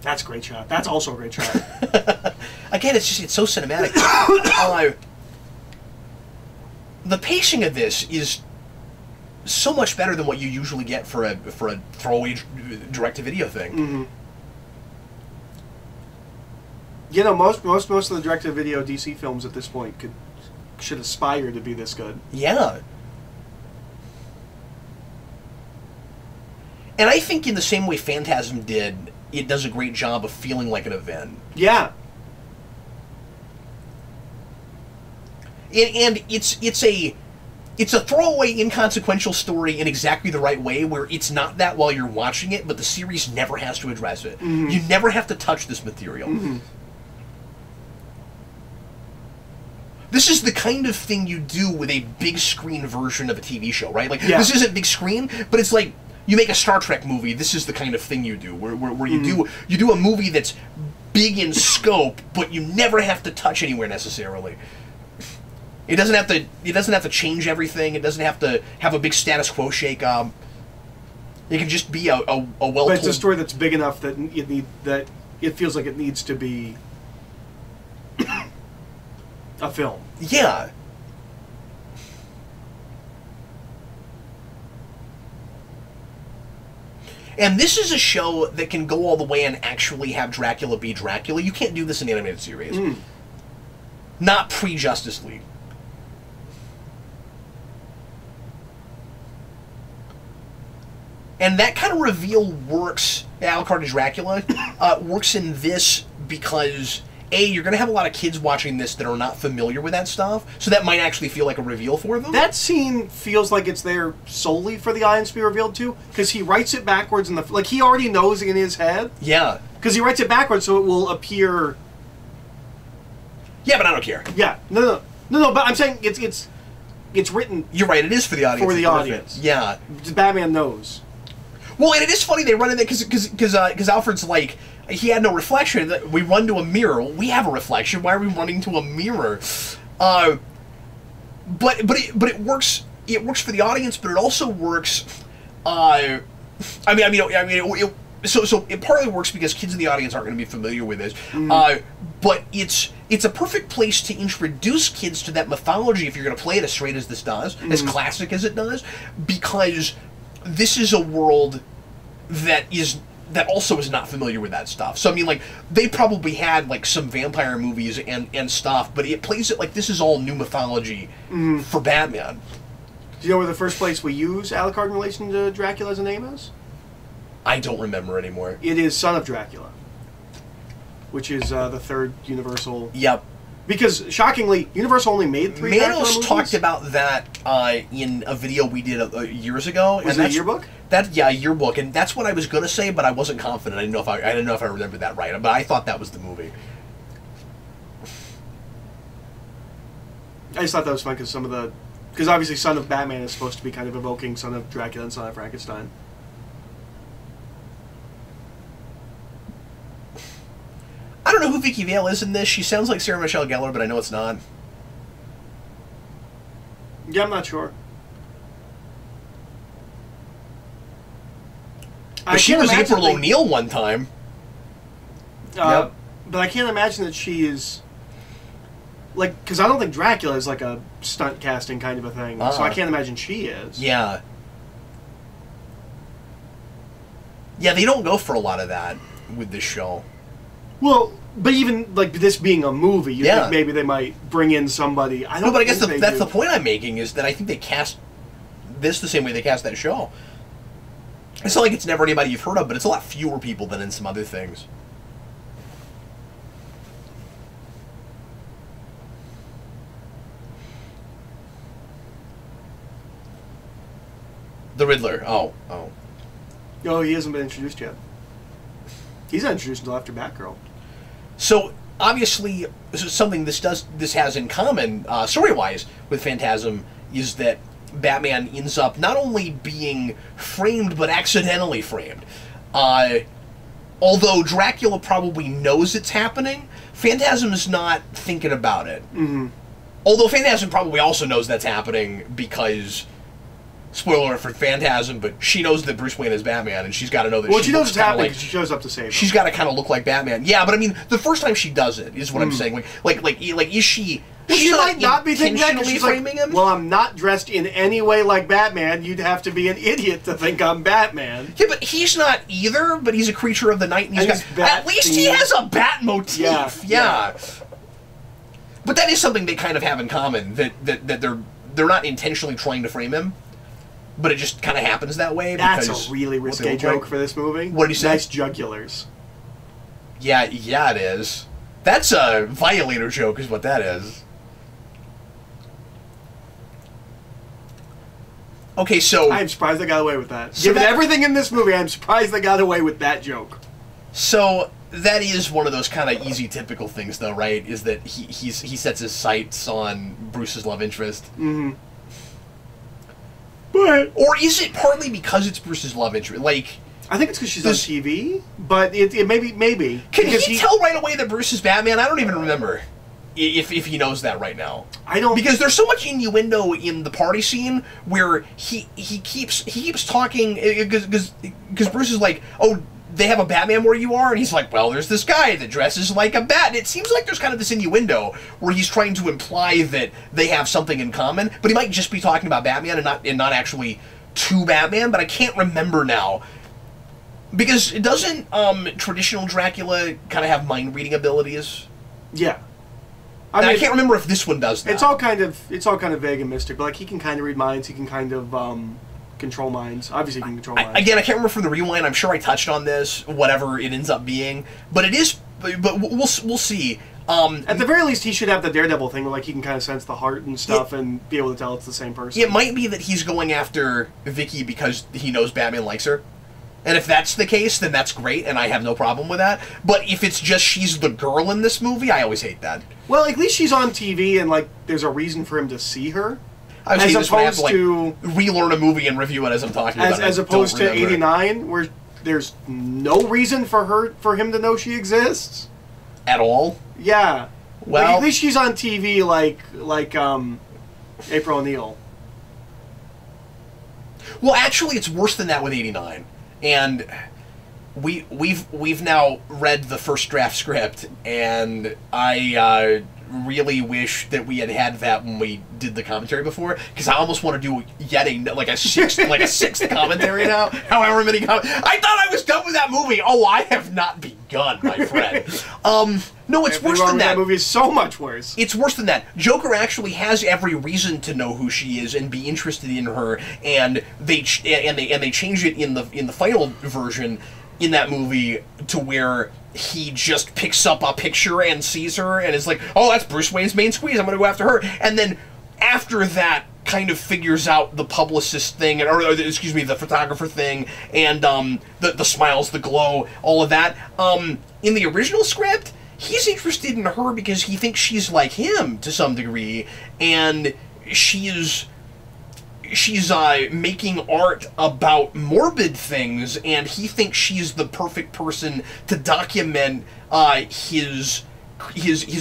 That's a great shot. That's also a great shot. Again, it's so cinematic. The pacing of this is so much better than what you usually get for a throwaway direct-to-video thing. You know, most of the direct-to-video DC films at this point should aspire to be this good. Yeah. And I think in the same way Phantasm did, it does a great job of feeling like an event. Yeah. And it's a throwaway, inconsequential story in exactly the right way, where it's not that while you're watching it, but the series never has to address it. You never have to touch this material. This is the kind of thing you do with a big screen version of a TV show, right? Like, this isn't big screen, but it's like, you make a Star Trek movie, this is the kind of thing you do, where you do a movie that's big in scope, but you never have to touch anywhere necessarily. It doesn't have to change everything. It doesn't have to have a big status quo shake up. It can just be a well-told... But it's a story that's big enough that it feels like it needs to be a film. Yeah. And this is a show that can go all the way and actually have Dracula be Dracula. You can't do this in the animated series. Not pre-Justice League. And that kind of reveal works, Alucard as Dracula, works in this because, A, you're going to have a lot of kids watching this that are not familiar with that stuff, so that might actually feel like a reveal for them. That scene feels like it's there solely for the audience to be revealed to, because he writes it backwards in the... Like, he already knows in his head. Yeah. Because he writes it backwards so it will appear... Yeah, but I don't care. Yeah. No, but I'm saying it's written... You're right, it is for the audience. For the audience. Yeah. Batman knows. Well, and it is funny they run in there because Alfred's like, he had no reflection. We run to a mirror. Well, we have a reflection. Why are we running to a mirror? But it works. It works for the audience, but it also works. So it partly works because kids in the audience aren't going to be familiar with this. But it's a perfect place to introduce kids to that mythology if you're going to play it as straight as this does, as classic as it does, because this is a world that also is not familiar with that stuff. So I mean, like, they probably had like some vampire movies and stuff, but it plays it like this is all new mythology for Batman. Do you know where the first place we use Alucard in relation to Dracula as a name is? I don't remember anymore. It is Son of Dracula, which is the third Universal Because, shockingly, Universal only made 3 Dracula movies? Manos talked about that in a video we did years ago. Was it a yearbook? Yeah, a yearbook, and that's what I was going to say, but I wasn't confident. I didn't know if I remembered that right, but I thought that was the movie. I just thought that was fun because because obviously Son of Batman is supposed to be kind of evoking Son of Dracula and Son of Frankenstein. I don't know who Vicky Vale is in this. She sounds like Sarah Michelle Gellar, but I know it's not. Yeah, I'm not sure. But she was April O'Neil one time. Yep. But I can't imagine that she is... Like, because I don't think Dracula is like a stunt casting kind of a thing. So I can't imagine she is. Yeah. Yeah, they don't go for a lot of that with this show. Well, but even like this being a movie, you think maybe they might bring in somebody. I don't know, but I guess that's the point I'm making, is that I think they cast this the same way they cast that show. It's not like it's never anybody you've heard of, but it's a lot fewer people than in some other things. The Riddler. Oh, he hasn't been introduced yet. He's not introduced until after Batgirl. So obviously, something this has in common story-wise with Phantasm is that Batman ends up not only being framed but accidentally framed. Although Dracula probably knows it's happening, Phantasm is not thinking about it. Mm-hmm. Although Phantasm probably also knows that's happening because, spoiler alert for Phantasm, but she knows that Bruce Wayne is Batman, and she's got to know that. Well, she knows it's happening because she shows up to save him. She's got to kind of look like Batman. Yeah, but I mean, the first time she does it is what I'm saying. Like, is she? Well, she might not be thinking that, she's framing him. Well, I'm not dressed in any way like Batman. You'd have to be an idiot to think I'm Batman. Yeah, but he's not either. But he's a creature of the night, and at least he has a bat motif. Yeah. But that is something they kind of have in common. That they're not intentionally trying to frame him, but it just kind of happens that way. That's a really risque joke for this movie. What did you say? Nice jugulars. Yeah, it is. That's a Violator joke, is what that is. Okay, so... I'm surprised they got away with that. Given everything in this movie, I'm surprised they got away with that joke. So, that is one of those kind of easy, typical things, though, right? Is that he sets his sights on Bruce's love interest. Mm-hmm. But... Or is it partly because it's Bruce's love interest? Like... I think it's because she's on TV, but it maybe. Can he tell right away that Bruce is Batman? I don't even remember if he knows that right now. I don't, because there's so much innuendo in the party scene where he keeps talking because Bruce is like, oh, they have a Batman where you are, and he's like, well, there's this guy that dresses like a bat. And it seems like there's kind of this innuendo where he's trying to imply that they have something in common, but he might just be talking about Batman and not actually to Batman. But I can't remember now. Because doesn't traditional Dracula kind of have mind-reading abilities? Yeah. I can't remember if this one does that. It's all kind of vague and mystic, but like he can kind of read minds, he can kind of control minds. Obviously he can control minds. Again, I can't remember from the rewind. I'm sure I touched on this, whatever it ends up being. But it is... But we'll see. At the very least, he should have the Daredevil thing where like he can kind of sense the heart and stuff and be able to tell it's the same person. It might be that he's going after Vicky because he knows Batman likes her. And if that's the case, then that's great, and I have no problem with that. But if it's just she's the girl in this movie, I always hate that. Well, at least she's on TV, and like there's a reason for him to see her. As opposed to relearn a movie and review it as I'm talking about it. As opposed to 89, where there's no reason for him to know she exists at all. Yeah. Well, like, at least she's on TV, like April O'Neil. Well, actually, it's worse than that with 89. And we've now read the first draft script, and I really wish that we had that when we did the commentary before, because I almost want to do like a sixth commentary now. However many I thought I was done with that movie. Oh, I have not begun, my friend. No, it's worse than that. That movie is so much worse. It's worse than that. Joker actually has every reason to know who she is and be interested in her, and they change it in the final version in that movie to where he just picks up a picture and sees her and is like, oh, that's Bruce Wayne's main squeeze, I'm going to go after her. And then after that kind of figures out the publicist thing, or excuse me, the photographer thing, and the smiles, the glow, all of that. In the original script, he's interested in her because he thinks she's like him to some degree, and she's making art about morbid things, and he thinks she's the perfect person to document his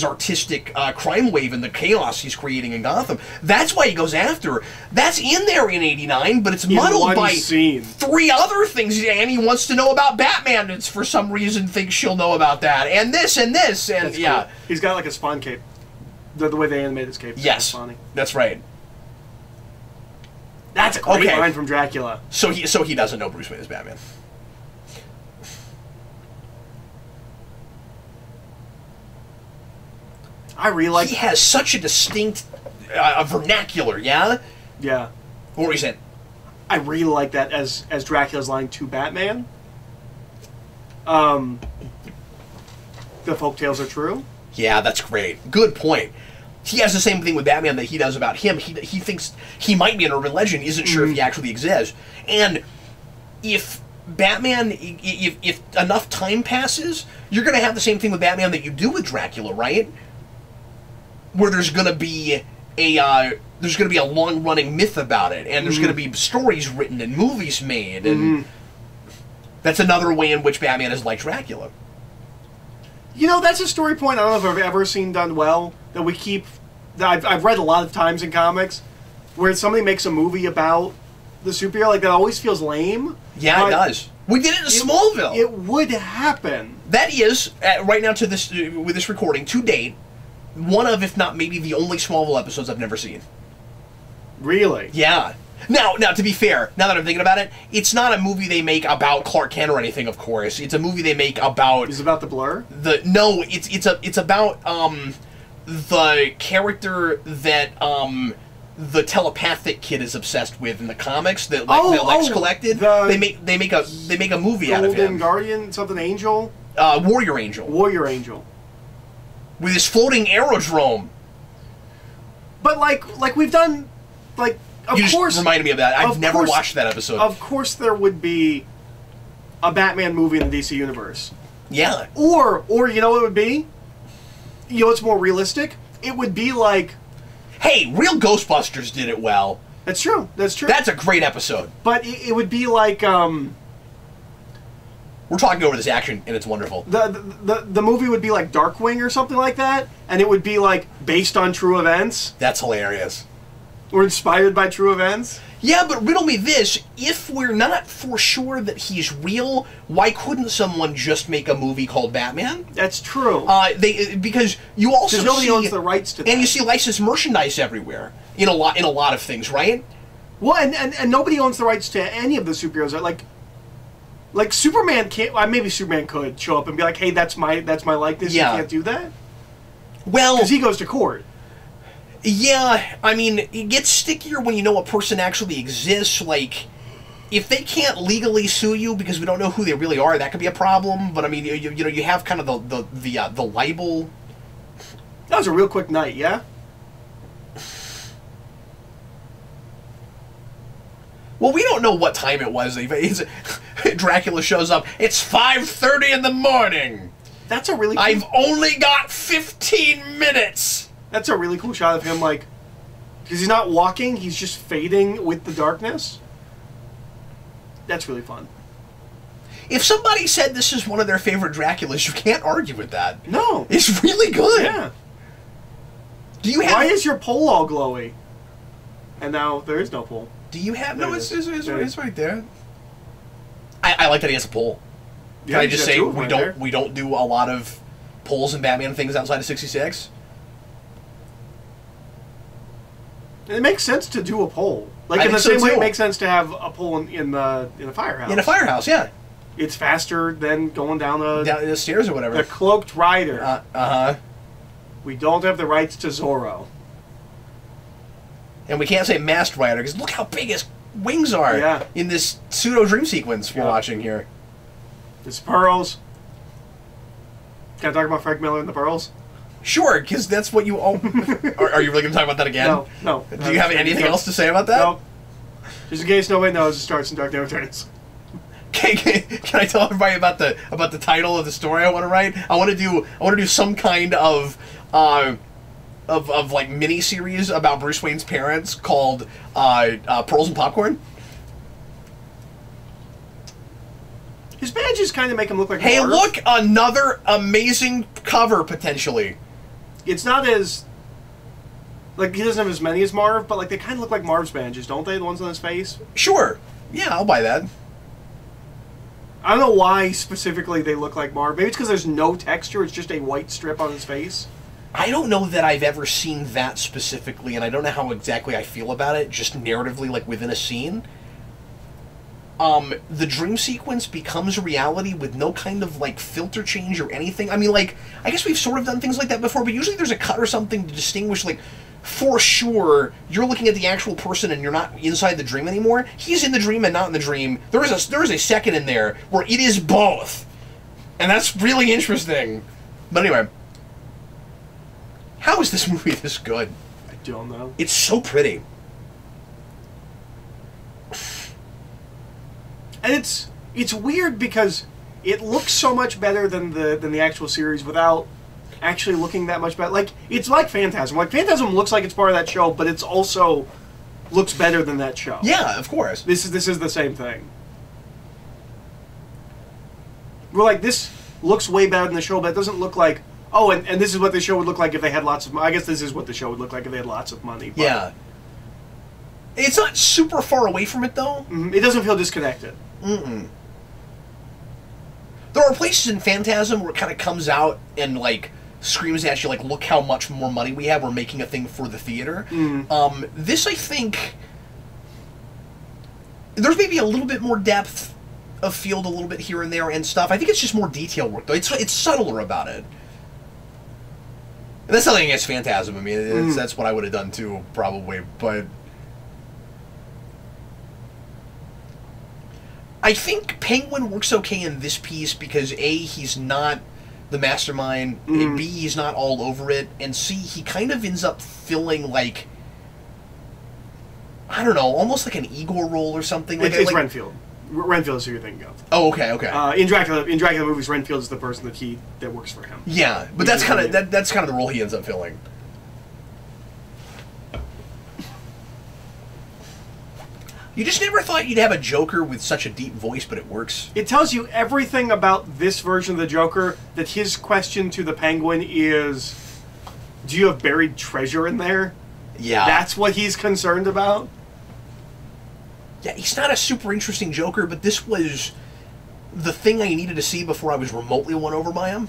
artistic crime wave and the chaos he's creating in Gotham. That's why he goes after her. That's in there in '89, but it's muddled by three other things. And he wants to know about Batman. It's for some reason thinks she'll know about that, and this, and this, and that's yeah. Cool. He's got like a Spawn cape. The way they animated his cape. Yes, that's right. That's a great line from Dracula. So he doesn't know Bruce Wayne is Batman. I really like. He has such a distinct vernacular. Yeah. Yeah. What were you saying? I really like that as Dracula's line to Batman. The folktales are true. Yeah, that's great. Good point. He has the same thing with Batman that he does about him. He thinks he might be an urban legend, isn't sure if he actually exists. And if Batman, if enough time passes, you're going to have the same thing with Batman that you do with Dracula, right? Where there's going to be a long-running myth about it, and there's going to be stories written and movies made, and that's another way in which Batman is like Dracula. You know, that's a story point I don't know if I've ever seen done well, that we keep, that I've read a lot of times in comics, where somebody makes a movie about the superhero, like that always feels lame. Yeah, it does. We did it in Smallville. It would happen. That is, right now to this, with this recording, to date, one of, if not maybe the only Smallville episodes I've never seen. Really? Yeah. Now, to be fair, now that I'm thinking about it, it's not a movie they make about Clark Kent or anything, of course. It's a movie they make about... Is it about the Blur? No, it's about the character that the telepathic kid is obsessed with in the comics that Lex collected. They make a movie out of him. Golden Guardian, something Angel? Warrior Angel. Warrior Angel. With his floating aerodrome. But like we've done, like, of course... just reminded me of that. I've never watched that episode. Of course there would be a Batman movie in the DC Universe. Yeah. Or you know what it would be? You know what's more realistic? It would be like... Hey, real Ghostbusters did it well. That's true. That's true. That's a great episode. But it would be like... We're talking over this action, and it's wonderful. The movie would be like Darkwing or something like that, and it would be like based on true events. That's hilarious. Or inspired by true events. Yeah, but riddle me this. If we're not for sure that he's real, why couldn't someone just make a movie called Batman? That's true. Because you also see... nobody owns the rights to that. And you see licensed merchandise everywhere. In a lot of things, right? Well, and nobody owns the rights to any of the superheroes. Like Superman can't... Well, maybe Superman could show up and be like, hey, that's my likeness. Yeah. You can't do that? Well... Because he goes to court. Yeah, I mean, it gets stickier when you know a person actually exists. Like, if they can't legally sue you because we don't know who they really are, that could be a problem. But I mean, you know, you have kind of the libel. That was a real quick night, yeah. Well, we don't know what time it was. Dracula shows up. It's 5:30 in the morning. That's a really. I've only got 15 minutes. That's a really cool shot of him, like, because he's not walking, he's just fading with the darkness. That's really fun. If somebody said this is one of their favorite Draculas, you can't argue with that. No. It's really good. Yeah. Do you have... Why is your pole all glowy? And now there is no pole. Do you have... No, it's right there. I like that he has a pole. Can Yeah, I just say, right we don't do a lot of poles and Batman things outside of 66? It makes sense to do a pole. Like, in the same way it makes sense to have a pole in the firehouse. In a firehouse, yeah. It's faster than going down the stairs or whatever. The Cloaked Rider. Uh-huh. We don't have the rights to Zorro. And we can't say Masked Rider, because look how big his wings are in this pseudo-dream sequence we're watching here. It's pearls. Can I talk about Frank Miller and the pearls? Sure, because that's what you all... Are you really going to talk about that again? No. Do you have anything else to say about that? No. Just in case nobody knows, it starts in Dark Knight Returns. Can I tell everybody about the title of the story I want to write? I want to do some kind of like mini series about Bruce Wayne's parents called Pearls and Popcorn. His badges kind of make him look like Hey, Marv. look, another amazing cover potentially. It's not as like he doesn't have as many as Marv, but like they kind of look like Marv's badges, don't they? The ones on his face. Sure. Yeah, I'll buy that. I don't know why specifically they look like Marv. Maybe it's because there's no texture. It's just a white strip on his face. I don't know that I've ever seen that specifically, and I don't know how exactly I feel about it, just narratively, like within a scene. The dream sequence becomes reality with no kind of, like, filter change or anything. I mean, like, I guess we've sort of done things like that before, but usually there's a cut or something to distinguish, like, for sure, you're looking at the actual person and you're not inside the dream anymore. He's in the dream and not in the dream. There is a second in there where it is both. And that's really interesting. But anyway, how is this movie this good? I don't know. It's so pretty. And it's weird because it looks so much better than the actual series without actually looking that much better. Like, it's like Phantasm. Like, Phantasm looks like it's part of that show, but it's also looks better than that show. Yeah, of course. This is the same thing. We're like, this looks way better than the show, but it doesn't look like, oh, and this is what the show would look like if they had lots of money. I guess this is what the show would look like if they had lots of money. But yeah. It's not super far away from it, though. It doesn't feel disconnected. Mm-mm. There are places in Phantasm where it kind of comes out and, like, screams at you, like, look how much more money we have, we're making a thing for the theater. This, I think, there's maybe a little bit more depth of field a little bit here and there and stuff. I think it's just more detail work, though. It's subtler about it. And that's nothing against Phantasm. I mean, that's what I would have done, too, probably, but... I think Penguin works okay in this piece because A, he's not the mastermind, B, he's not all over it, and C, he kind of ends up feeling like, I don't know, almost like an Igor role or something. It's like, Renfield. Renfield is who you're thinking of. Oh, okay. In Dracula movies, Renfield is the person that works for him. Yeah, but that's kind of the role he ends up filling. You just never thought you'd have a Joker with such a deep voice, but it works. It tells you everything about this version of the Joker, that his question to the Penguin is, do you have buried treasure in there? Yeah. That's what he's concerned about? Yeah, he's not a super interesting Joker, but this was the thing I needed to see before I was remotely won over by him.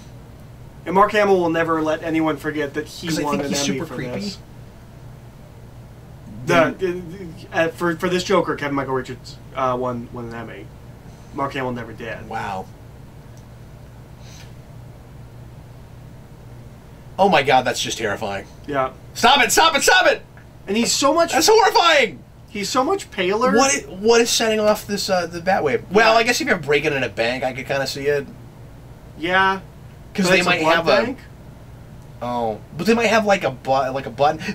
And Mark Hamill will never let anyone forget that he won an Emmy for creepy. This. For this Joker, Kevin Michael Richards won an Emmy. Mark Hamill never did. Wow. Oh my god, that's just terrifying. Yeah. Stop it! Stop it! Stop it! And he's so much... That's horrifying! He's so much paler. What is setting off this the Batwave? Well, I guess if you're breaking in a bank, I could kind of see it. Yeah. Because they might have bank? Oh, but they might have like a button.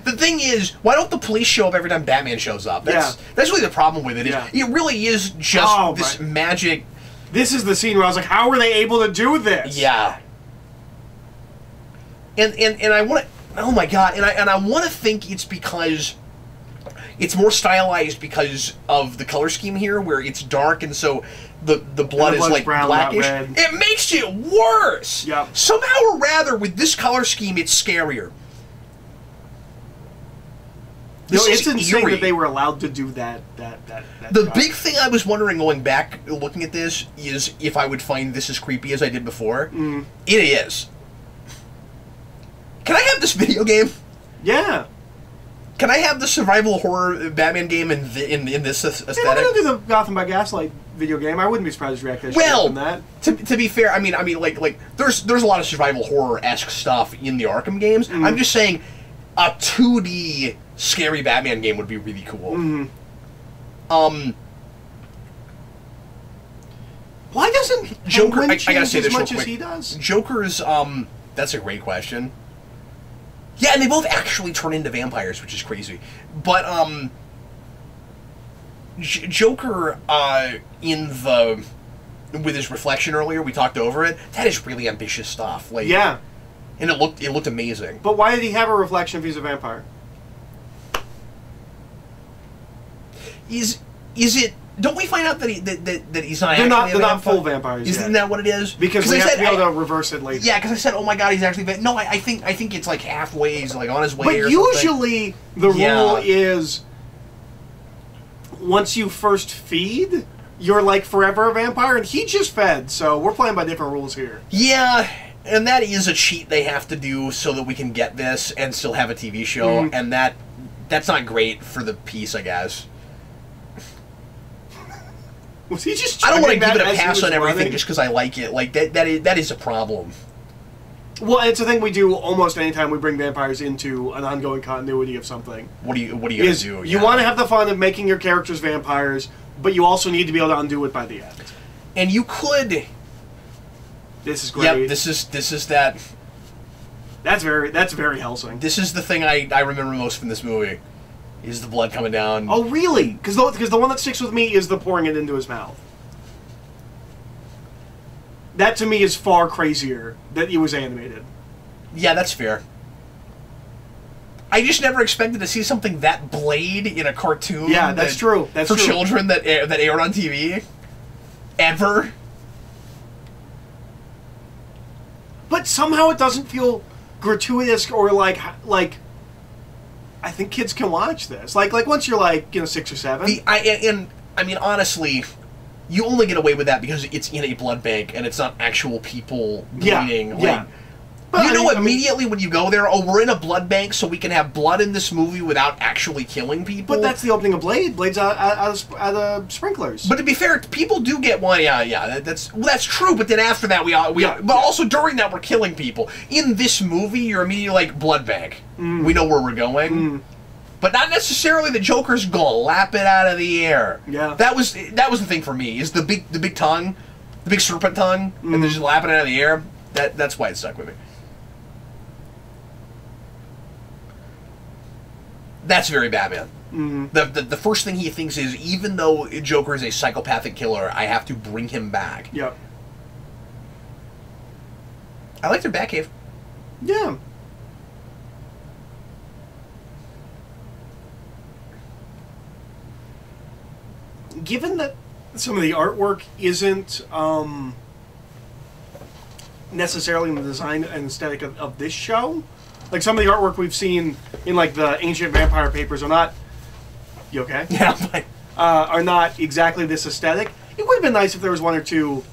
The thing is, why don't the police show up every time Batman shows up? That's really the problem with it. It really is just this magic. This is the scene where I was like, how were they able to do this? Yeah. And I want to. Oh my god! And I want to think it's because it's more stylized because of the color scheme here, where it's dark and so the blood is like brown, blackish. It makes it worse. Yep. Somehow or rather, with this color scheme, it's scarier. It's insane that they were allowed to do that. The big thing I was wondering going back, looking at this, is if I would find this as creepy as I did before. It is. Can I have this video game? Yeah. Can I have the survival horror Batman game in this aesthetic? We're gonna do the Gotham by Gaslight video game. I wouldn't be surprised if you reacted to that. To be fair, I mean, like there's a lot of survival horror-esque stuff in the Arkham games. I'm just saying, a 2D scary Batman game would be really cool. Why doesn't Joker? Penguin I gotta change say as this real much as quick. he does? Joker's that's a great question. Yeah, and they both actually turn into vampires, which is crazy. But Joker with his reflection earlier, we talked over it. That is really ambitious stuff. Like, yeah, and it looked amazing. But why did he have a reflection if he's a vampire? Is it? Don't we find out that he's not? They're actually not full vampires. Isn't that what it is? Because they have to be able to reverse it later. Yeah, because I said, "Oh my God, he's actually." No, I think it's like halfway. He's like on his way. But or usually the rule is once you first feed, you're like forever a vampire, and he just fed. So we're playing by different rules here. Yeah. And that is a cheat they have to do so that we can get this and still have a TV show, and that's not great for the piece, I guess. Was he just? I don't want to give it a pass on everything just because I like it. Like that is a problem. Well, it's a thing we do almost anytime we bring vampires into an ongoing continuity of something. What are you gonna do? You want to have the fun of making your characters vampires, but you also need to be able to undo it by the end. And you could. This is great. Yep, this is that. That's very Helsing. This is the thing I remember most from this movie. Is the blood coming down? Oh, really? Because the one that sticks with me is the pouring it into his mouth. That to me is far crazier that he was animated. Yeah, that's fair. I just never expected to see something that Blade in a cartoon. Yeah, that's true. That's for true. Children that aired on TV. Ever. But somehow it doesn't feel gratuitous or like I think kids can watch this. Like once you're 6 or 7. I mean honestly, you only get away with that because it's in a blood bank and it's not actual people bleeding. Yeah. Immediately when you go there, we're in a blood bank so we can have blood in this movie without actually killing people. But that's the opening of Blade. Blade's out of sprinklers. But to be fair, people do get one. Yeah, that's true. But then after that, but also during that, we're killing people. In this movie, you're immediately like blood bank. We know where we're going. But not necessarily the Joker's gonna lap it out of the air. Yeah, that was the thing for me. Is the big tongue, the big serpent tongue, and they're just lapping it out of the air. That's why it stuck with me. That's very Batman. The first thing he thinks is, even though Joker is a psychopathic killer, I have to bring him back. Yep. I like their Batcave. Yeah. Given that some of the artwork isn't necessarily in the design and aesthetic of this show, like some of the artwork we've seen in like the ancient vampire papers are not. You okay? Yeah. But are not exactly this aesthetic. It would have been nice if there was one or two,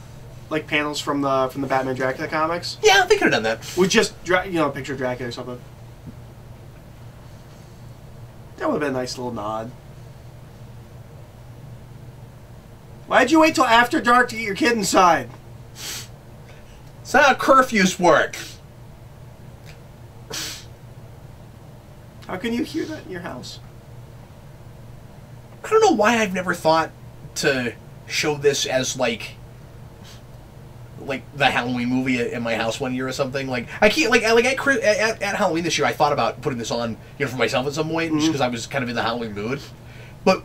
like panels from the Batman Dracula comics. Yeah, they could have done that. With just a picture of Dracula or something. That would have been a nice little nod. Why'd you wait till after dark to get your kid inside? It's not how curfews work. How can you hear that in your house? I don't know why I've never thought to show this as like the Halloween movie in my house one year or something. Like I can't at Halloween this year I thought about putting this on for myself at some point just because I was kind of in the Halloween mood. But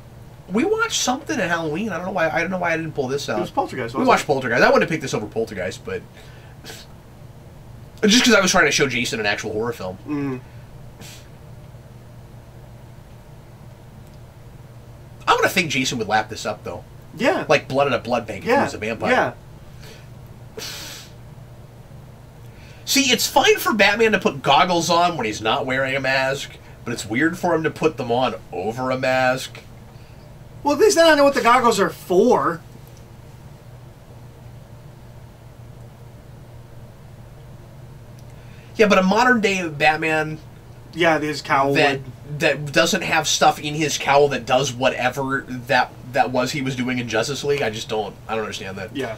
we watched something at Halloween. I don't know why I didn't pull this out. It was Poltergeist. We watched Poltergeist. I would have picked this over Poltergeist, but just because I was trying to show Jason an actual horror film. I would have think Jason would lap this up though. Yeah. Like blood in a blood bank if he was a vampire. Yeah. See, it's fine for Batman to put goggles on when he's not wearing a mask, but it's weird for him to put them on over a mask. Well, at least then I know what the goggles are for. Yeah, but a modern day Batman... Yeah, his cowl that doesn't have stuff in his cowl that does whatever that he was doing in Justice League. I don't understand that. Yeah.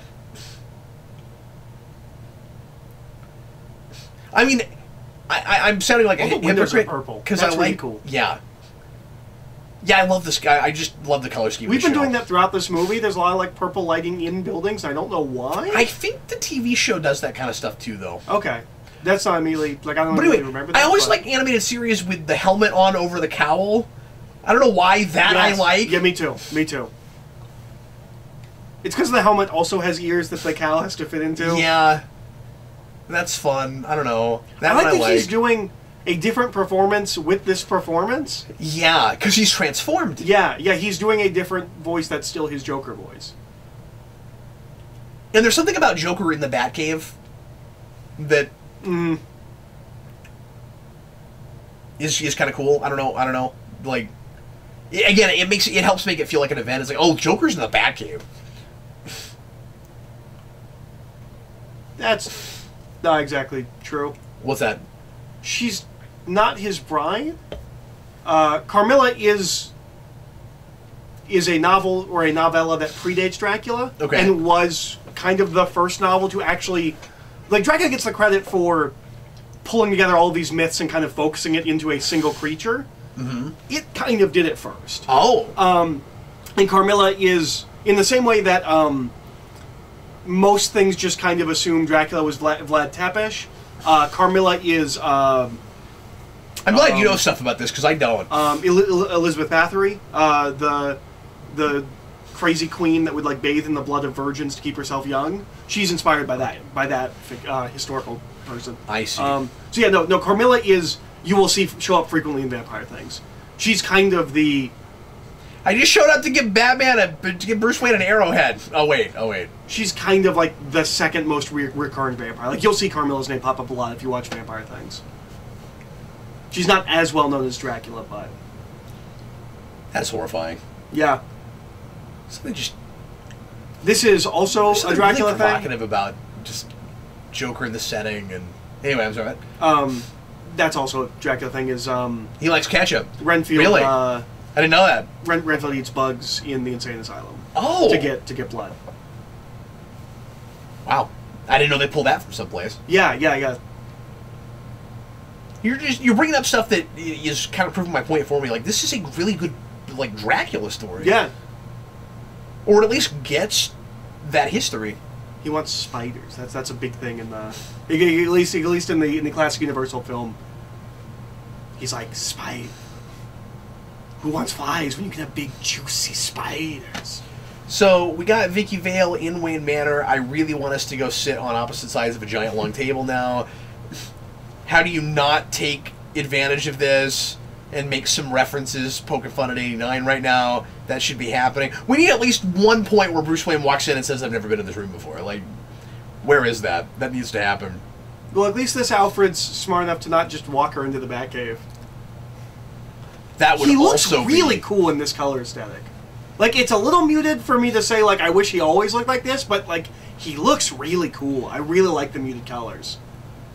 I mean, I'm sounding like a hypocrite purple because I like really cool. Yeah. Yeah, I love this guy. I just love the color scheme. We've been doing that throughout this movie. There's a lot of like purple lighting in buildings. I don't know why. I think the TV show does that kind of stuff too, though. Okay, that's not immediately like I don't really remember that. I always like animated series with the helmet on over the cowl. I don't know why that I like. Yeah, me too. Me too. It's because the helmet also has ears that the cowl has to fit into. Yeah, that's fun. I don't know. That I think he's doing a different performance with this performance. Yeah, because he's transformed. Yeah, he's doing a different voice that's still his Joker voice. And there's something about Joker in the Batcave that is kind of cool. I don't know. Like, again, it helps make it feel like an event. It's like, oh, Joker's in the Batcave. That's not exactly true. What's that? She's not his bride. Carmilla is a novel or a novella that predates Dracula, and was kind of the first novel to actually, like, Dracula gets the credit for pulling together all of these myths and kind of focusing it into a single creature. It kind of did it first. Oh. And Carmilla is in the same way that most things just kind of assume Dracula was Vlad Tepes. Carmilla is. I'm glad you know stuff about this because I don't. Elizabeth Bathory, the crazy queen that would like bathe in the blood of virgins to keep herself young. She's inspired by that historical person. I see. So yeah, no. Carmilla is, you will see show up frequently in vampire things. She's kind of the. I just showed up to give to give Bruce Wayne an arrowhead. Oh wait. She's kind of like the second most recurring vampire. Like, you'll see Carmilla's name pop up a lot if you watch vampire things. She's not as well known as Dracula, but that's horrifying. Yeah. Something just. This is also a Dracula really provocative about just Joker in the setting, and anyway, I'm sorry. That's also a Dracula thing. Is he likes ketchup? Renfield. Really? I didn't know that. Renfield eats bugs in the insane asylum. Oh. To get blood. Wow. I didn't know they pulled that from someplace. Yeah. You're bringing up stuff that is kind of proving my point for me. Like, this is a really good, like, Dracula story. Yeah. Or at least gets that history. He wants spiders. That's a big thing in the at least in the classic Universal film. He's like, spider. Who wants flies when you can have big juicy spiders? So we got Vicky Vale in Wayne Manor. I really want us to go sit on opposite sides of a giant long table now. How do you not take advantage of this and make some references, poking fun at 89 right now? That should be happening. We need at least one point where Bruce Wayne walks in and says, I've never been in this room before. Like, where is that? That needs to happen. Well, at least this Alfred's smart enough to not just walk her into the Batcave. That would also be... He looks really cool in this color aesthetic. Like, it's a little muted for me to say, like, I wish he always looked like this, but, like, he looks really cool. I really like the muted colors.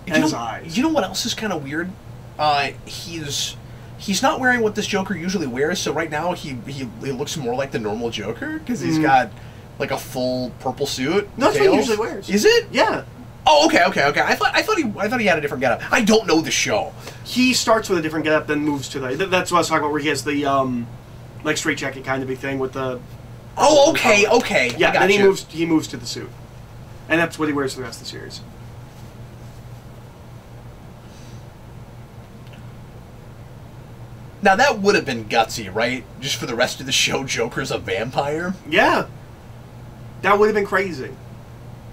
And his eyes. You know what else is kind of weird? He's not wearing what this Joker usually wears, so right now he looks more like the normal Joker, because he's got, like, a full purple suit. No, that's what he usually wears. Is it? Yeah. Oh, okay. I thought he had a different getup. I don't know the show. He starts with a different getup, then moves to the. That's what I was talking about, where he has the like straight jacket kind of big thing with the. Oh, okay. Yeah, then he moves to the suit, and that's what he wears for the rest of the series. Now that would have been gutsy, right? Just for the rest of the show, Joker's a vampire. Yeah, that would have been crazy.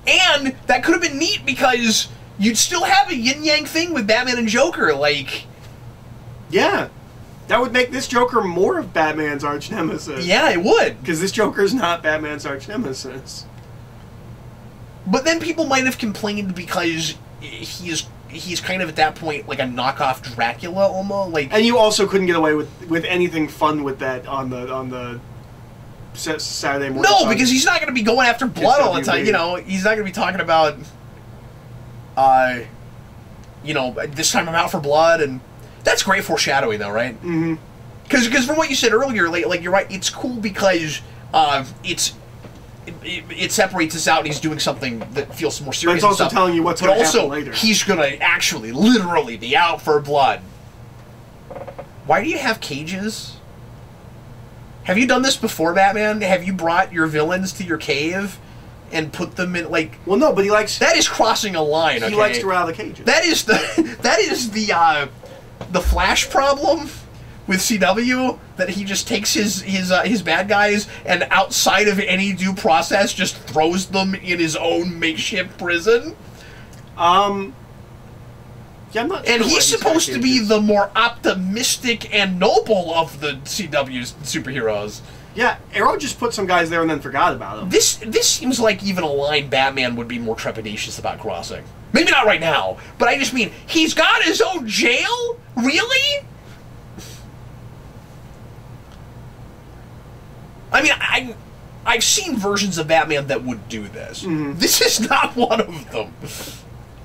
And that could have been neat because you'd still have a yin-yang thing with Batman and Joker, like... Yeah. That would make this Joker more of Batman's arch-nemesis. Yeah, it would. Because this Joker's not Batman's arch-nemesis. But then people might have complained because he's kind of at that point like a knockoff Dracula almost. Like, and you also couldn't get away with anything fun with that on the Saturday morning. No, because he's not going to be going after blood all the time. You know, he's not going to be talking about, you know, this time I'm out for blood, and that's great foreshadowing, though, right? Mm-hmm. Because from what you said earlier, like you're right, it's cool because it separates us out, and he's doing something that feels more serious. But it's also telling you what's going to happen later. But also, he's going to actually, literally be out for blood. Why do you have cages? Have you done this before, Batman? Have you brought your villains to your cave and put them in, like... Well, no, but he likes... That is crossing a line, He likes to ride out of the cages. That is the Flash problem with CW, that he just takes his bad guys and outside of any due process just throws them in his own makeshift prison. Yeah, I'm not sure. And he's supposed to be the more optimistic and noble of the CW's superheroes. Yeah, Arrow just put some guys there and then forgot about them. This seems like even a line Batman would be more trepidatious about crossing. Maybe not right now, but I just mean, he's got his own jail? Really? I mean, I've seen versions of Batman that would do this. Mm-hmm. This is not one of them.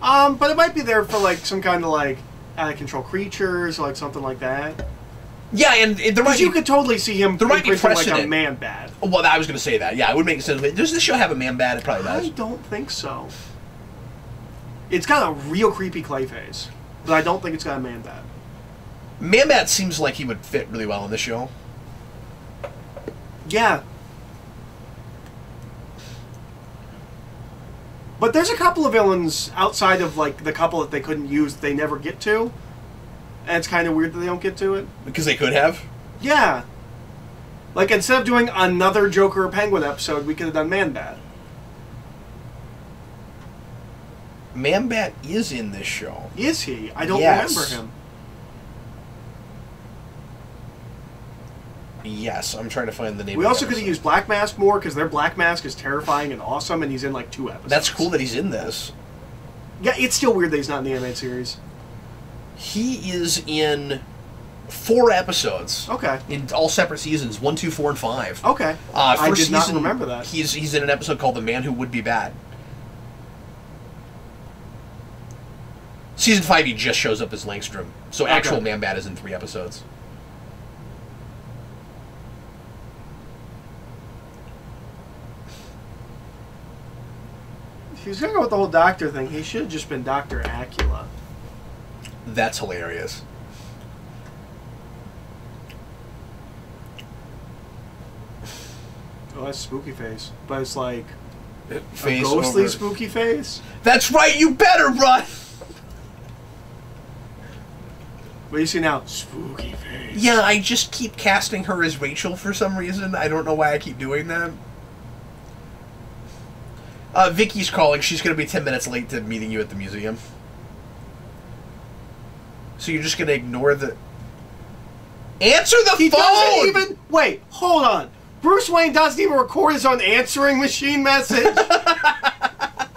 But it might be there for, like, some kind of, like, out-of-control creatures, or, like, something like that. Yeah, and there might be... you could totally see him there might be precedent. Like a Man-Bat. Well, I was going to say that. Yeah, it would make sense. Does this show have a Man-Bat? It probably does. I don't think so. It's got a real creepy Clayface, but I don't think it's got a Man-Bat. Man-Bat seems like he would fit really well in this show. Yeah. But there's a couple of villains outside of, like, the couple that they couldn't use that they never get to. And it's kind of weird that they don't get to it. Because they could have? Yeah. Like, instead of doing another Joker or Penguin episode, we could have done Man-Bat. Man-Bat is in this show. Is he? I don't remember him. Yes, I'm trying to find the name. We also could have used Black Mask more, because their Black Mask is terrifying and awesome, and he's in like 2 episodes. That's cool that he's in this. Yeah, it's still weird that he's not in the animated series. He is in 4 episodes. Okay. In all separate seasons, 1, 2, 4, and 5. Okay. I did not remember that. He's in an episode called The Man Who Would Be Bad. Season 5, he just shows up as Langstrom. So actual Man-Bat is in 3 episodes. If he's going to go with the whole doctor thing, he should have just been Dr. Acula. That's hilarious. Oh, that's spooky face. But it's like face a ghostly over. Spooky face? That's right, you better run! What do you see now? Spooky face. Yeah, I just keep casting her as Rachel for some reason. I don't know why I keep doing that. Vicky's calling. She's going to be 10 minutes late to meeting you at the museum. So you're just going to ignore the... Answer the phone! He doesn't even... Wait, hold on. Bruce Wayne doesn't even record his own answering machine message. That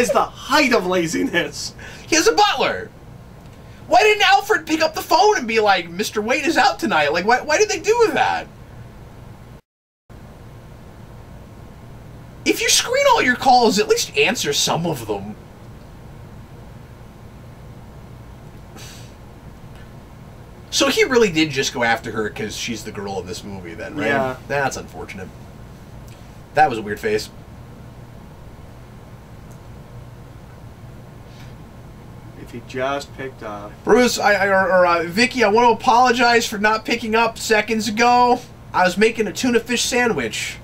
is the height of laziness. He has a butler. Why didn't Alfred pick up the phone and be like, Mr. Wayne is out tonight? Like, why did they do that? If you screen all your calls, at least answer some of them. So he really did just go after her because she's the girl of this movie then, right? Yeah. That's unfortunate. That was a weird face. If he just picked up. Bruce, Vicky, I want to apologize for not picking up seconds ago. I was making a tuna fish sandwich.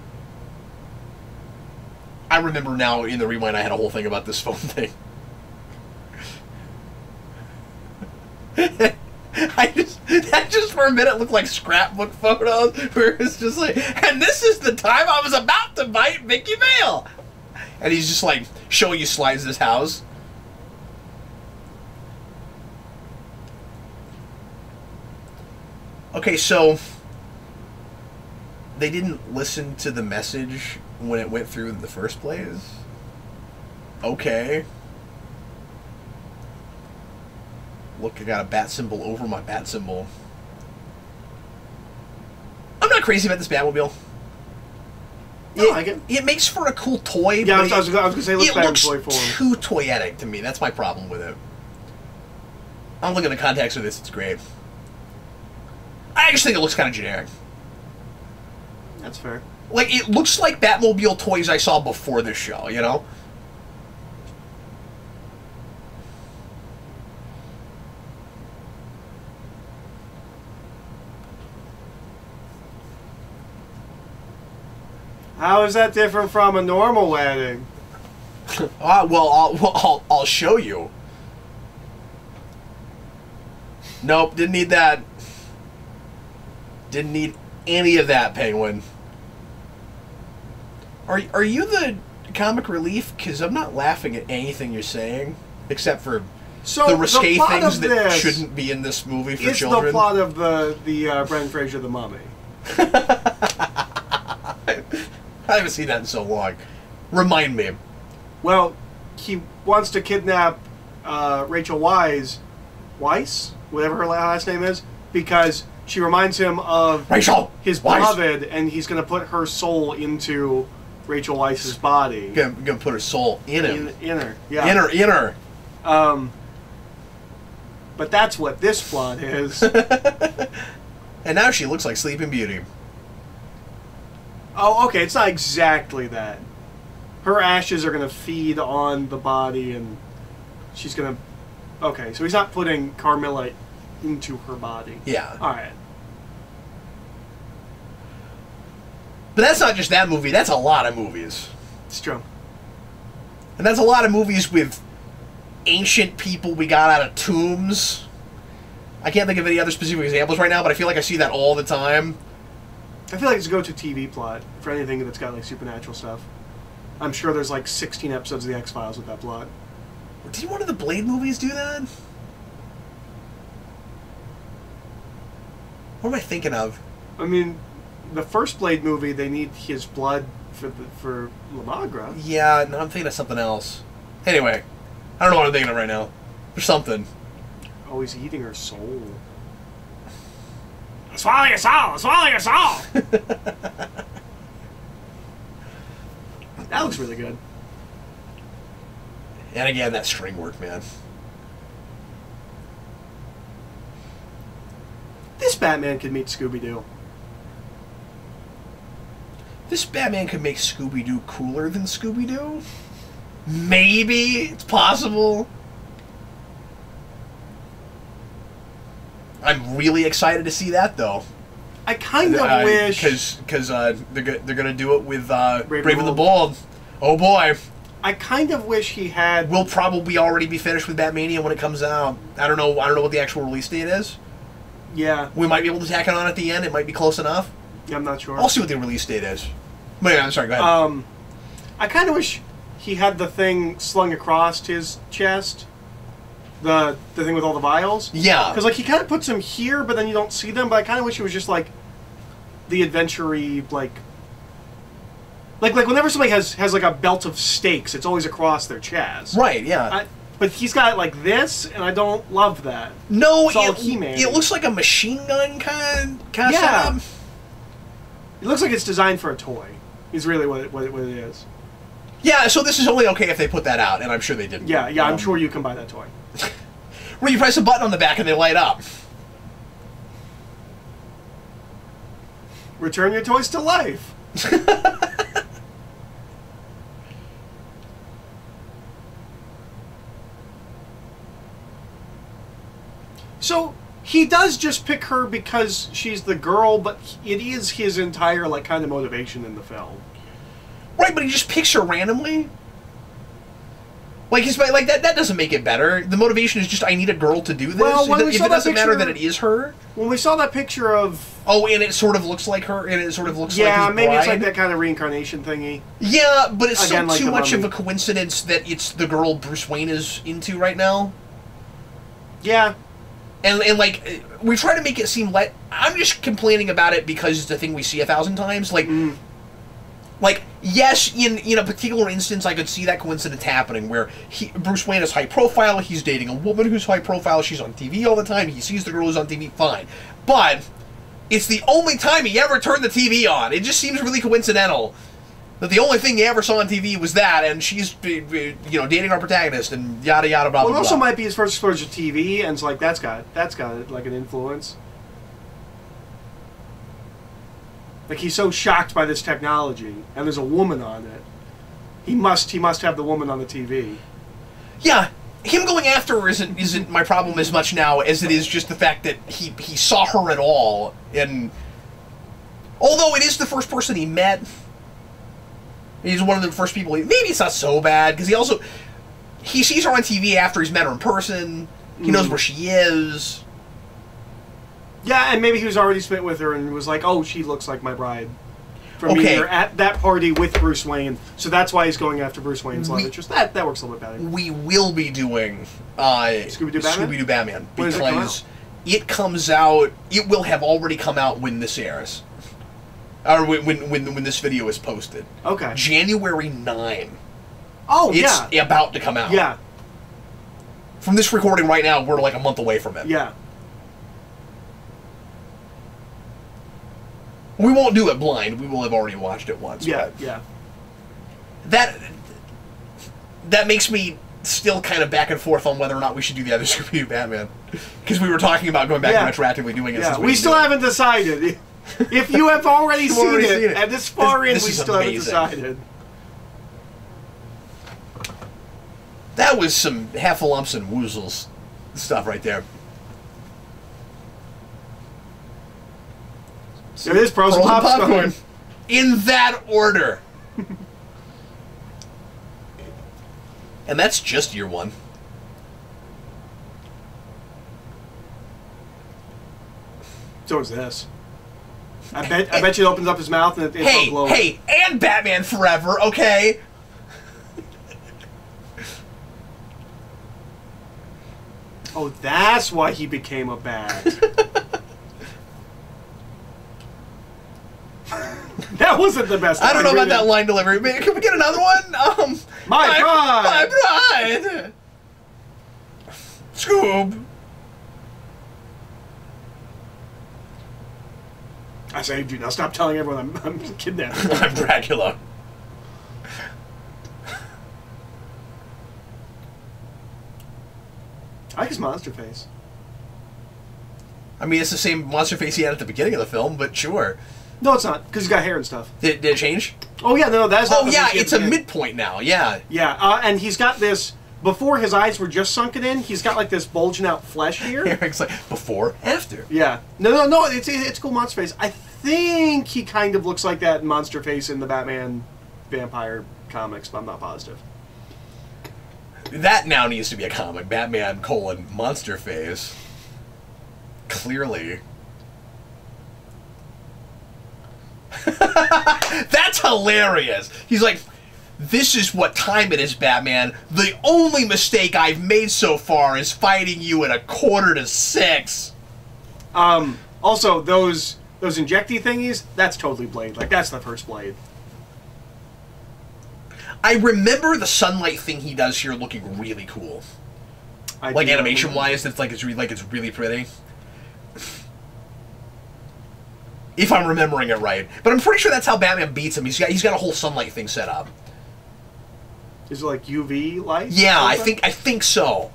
I remember now in the rewind I had a whole thing about this phone thing. That just for a minute looked like scrapbook photos where it's just like, and this is the time I was about to bite Vicky Vale. And he's just like showing you slides of his house. Okay, so they didn't listen to the message when it went through in the first place? Okay. Look, I got a bat symbol over my bat symbol. I'm not crazy about this Batmobile. I like it. It makes for a cool toy. Yeah, but I was going to say, it looks toy form. Too toyetic to me. That's my problem with it. I'm looking at the context of this. It's great. I just think it looks kind of generic. That's fair. Like, it looks like Batmobile toys I saw before this show, you know? How is that different from a normal wedding? I'll show you. Nope, didn't need that. Didn't need any of that, Penguin. Are you the comic relief? Because I'm not laughing at anything you're saying, except for the risque things that shouldn't be in this movie for children. It's the plot of the Brendan Fraser The Mummy. I haven't seen that in so long. Remind me. Well, he wants to kidnap Rachel Weisz, whatever her last name is, because she reminds him of his beloved, and he's going to put her soul into Rachel Weisz's body. Gonna put her soul in him. In her, yeah. In her. But that's what this plot is. And now she looks like Sleeping Beauty. Oh, okay, it's not exactly that. Her ashes are going to feed on the body, and she's going to... Okay, so he's not putting Carmilla into her body. Yeah. Alright. But that's not just that movie, that's a lot of movies. It's true. And that's a lot of movies with ancient people we got out of tombs. I can't think of any other specific examples right now, but I feel like I see that all the time. I feel like it's a go-to TV plot for anything that's got, like, supernatural stuff. I'm sure there's, like, 16 episodes of The X-Files with that plot. Did one of the Blade movies do that? What am I thinking of? I mean, the first Blade movie, they need his blood for Lamagra. Yeah, no, I'm thinking of something else. Anyway, I don't know what I'm thinking of right now. There's something. Oh, he's eating her soul. Swallow your soul! Swallow your soul! That looks really good. And again, that string work, man. This Batman could meet Scooby-Doo. This Batman could make Scooby-Doo cooler than Scooby-Doo? Maybe. It's possible. I'm really excited to see that, though. I kind of wish... Because they're going to do it with Brave and the Bold. Oh, boy. I kind of wish he had... We'll probably already be finished with Batmania when it comes out. I don't know what the actual release date is. Yeah. We might be able to tack it on at the end. It might be close enough. Yeah, I'm not sure. I'll see what the release date is. But yeah, I'm sorry, go ahead. I kind of wish he had the thing slung across his chest. The thing with all the vials. Yeah. Because, like, he kind of puts them here, but then you don't see them. But I kind of wish it was just, like, the adventure-y, like, whenever somebody has like, a belt of stakes, it's always across their chest. Right, yeah. But he's got it like this, and I don't love that. No, it's all He-Man. It looks like a machine gun kind of yeah. setup. It looks like it's designed for a toy, is really what it is. Yeah, so this is only okay if they put that out, and I'm sure they didn't. Yeah, I'm sure you can buy that toy. Where you press a button on the back and they light up. Return your toys to life. So, he does just pick her because she's the girl, but it is his entire, like, kind of motivation in the film. Right, but he just picks her randomly? Like, that doesn't make it better. The motivation is just, I need a girl to do this. Well, if it doesn't matter that it is her. When we saw that picture of... Oh, and it sort of looks like her, and it sort of looks like his bride. Maybe it's like that kind of reincarnation thingy. Yeah, but it's again, so like too much of a coincidence that it's the girl Bruce Wayne is into right now. Yeah. And like, we try to make it seem like... I'm just complaining about it because it's a thing we see 1,000 times. Like... Like, yes, in a particular instance, I could see that coincidence happening, where Bruce Wayne is high profile, he's dating a woman who's high profile, she's on TV all the time, he sees the girl who's on TV, fine. But, it's the only time he ever turned the TV on. It just seems really coincidental that the only thing he ever saw on TV was that, and she's, dating our protagonist, and yada yada blah blah blah. Well, it also might be his first exposure to TV, and it's like, that's got like an influence. Like, he's so shocked by this technology, and there's a woman on it. He must have the woman on the TV. Yeah, him going after her isn't my problem as much now as it is just the fact that he saw her at all, and although it is the first person he met, He's one of the first people. Maybe it's not so bad because he sees her on TV after he's met her in person. He knows where she is. Yeah, and maybe he was already smitten with her and was like, "Oh, she looks like my bride." From being there at that party with Bruce Wayne, so that's why he's going after Bruce Wayne's love interest. That works a little bit better. We will be doing Scooby-Doo Batman because it comes out. It will have already come out when this airs, or when this video is posted. Okay. January 9. Oh, it's about to come out. Yeah. From this recording right now, we're like a month away from it. Yeah. We won't do it blind. We will have already watched it once. Yeah, yeah. That makes me still kind of back and forth on whether or not we should do the other Scooby-Doo Batman. Because we were talking about going back and retroactively doing it. Yeah, we still haven't decided. If you have already seen it, and this far in, we still haven't decided. That was some half-a-lumps and woozles stuff right there. It is pros and popcorn. In that order. And that's just year 1. So is this. I bet you it opens up his mouth and it's all glowing. Hey, and Batman Forever, okay? Oh, that's why he became a bat. That wasn't the best. I don't know about that line delivery. Can we get another one? My bride! My bride! Scoob! I saved you. Now stop telling everyone I'm kidnapped. I'm Dracula. I like his monster face. I mean, it's the same monster face he had at the beginning of the film, but sure. No, it's not, because he's got hair and stuff. Did it change? Oh, yeah, no, that's not. Oh, yeah, it's a midpoint now, yeah. Yeah, and he's got this, before his eyes were just sunken in, he's got, like, this bulging out flesh here. It's like, before, after. Yeah. No, it's cool monster face. I think he kind of looks like that monster face in the Batman vampire comics, but I'm not positive. That now needs to be a comic. Batman, monster face. Clearly. That's hilarious. He's like, this is what time it is, Batman. The only mistake I've made so far is fighting you at 5:45. Also, those injecty thingies, that's totally Blade. Like, that's the first Blade. I remember the sunlight thing he does here looking really cool. Like animation-wise, it's really pretty. If I'm remembering it right, but I'm pretty sure that's how Batman beats him. He's got a whole sunlight thing set up. Is it like UV light? Yeah, I think so.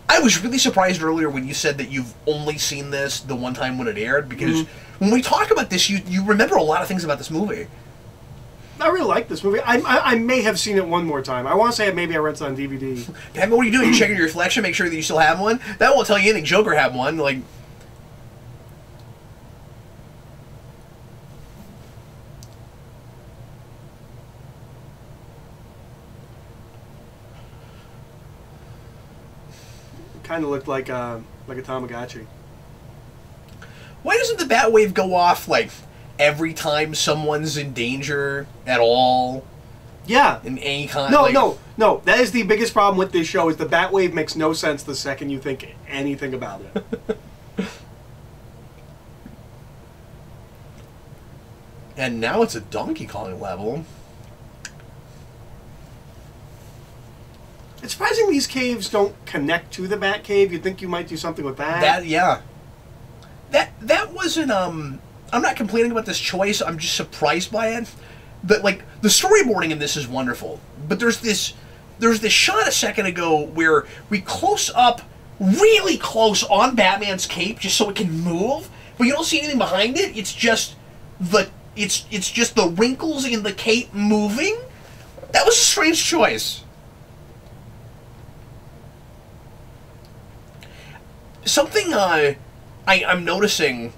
I was really surprised earlier when you said that you've only seen this the one time when it aired, because when we talk about this, you remember a lot of things about this movie. I really like this movie. I may have seen it one more time. I want to say maybe I rented it on DVD. Batman, what are you doing? You checking your reflection, make sure that you still have one? That won't tell you anything. Joker had one. Like, kind of looked like a Tamagotchi. Why doesn't the Batwave go off like every time someone's in danger at all? Yeah. In any kind. No. That is the biggest problem with this show. Is the Batwave makes no sense the second you think anything about it. And now it's a Donkey Kong level. It's surprising these caves don't connect to the Batcave. You'd think you might do something with that. That wasn't I'm not complaining about this choice. I'm just surprised by it. But like the storyboarding in this is wonderful. But there's this shot a second ago where we close up really close on Batman's cape just so it can move, but you don't see anything behind it. It's just the wrinkles in the cape moving. That was a strange choice. Something I'm noticing,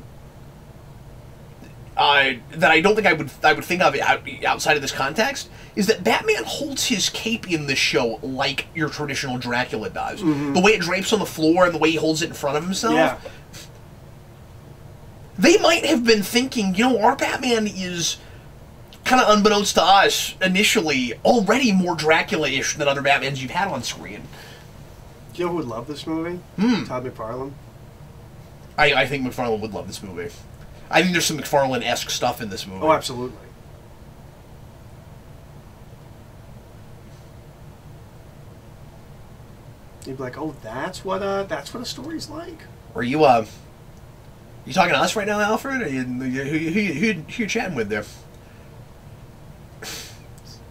that I don't think I would think of outside of this context is that Batman holds his cape in this show like your traditional Dracula does. Mm-hmm. The way it drapes on the floor and the way he holds it in front of himself. Yeah. They might have been thinking, you know, our Batman is, kind of unbeknownst to us, initially, already more Dracula-ish than other Batmans you've had on screen. Do you know who would love this movie? Todd McFarlane. I think McFarlane would love this movie. I think there's some McFarlane-esque stuff in this movie. Oh, absolutely. You'd be like, oh, that's what a story's like. Are you you talking to us right now, Alfred? Or who you chatting with there?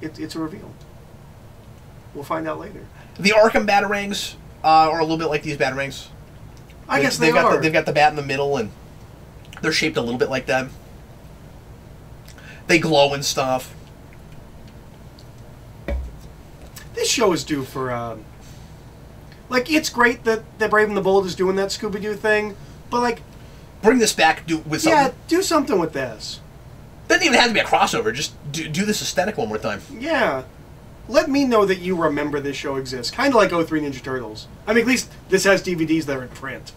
It's a reveal. We'll find out later. The Arkham Batarangs are a little bit like these Batarangs. I guess they are. They've got the bat in the middle, and they're shaped a little bit like that. They glow and stuff. This show is due for, like, it's great that Brave and the Bold is doing that Scooby-Doo thing, but, like... Bring this back with something. Yeah, do something with this. Doesn't even have to be a crossover. Just do this aesthetic one more time. Yeah. Let me know that you remember this show exists. Kind of like 03 Ninja Turtles. I mean, at least this has DVDs that are in print.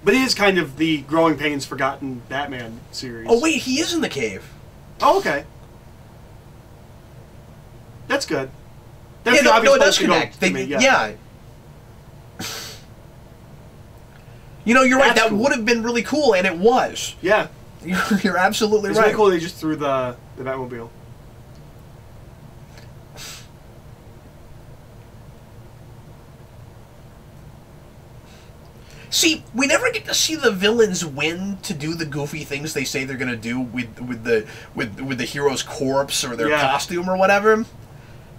But it is kind of the Growing Pains Forgotten Batman series. Oh, wait, he is in the cave. Oh, okay. That's good. That's yeah, no, it does connect. Yeah. You know, you're right. That would have been really cool, and it was. Yeah. You're absolutely right. It's really cool they just threw the Batmobile. See, we never get to see the villains win to do the goofy things they say they're going to do with the hero's corpse or their costume or whatever.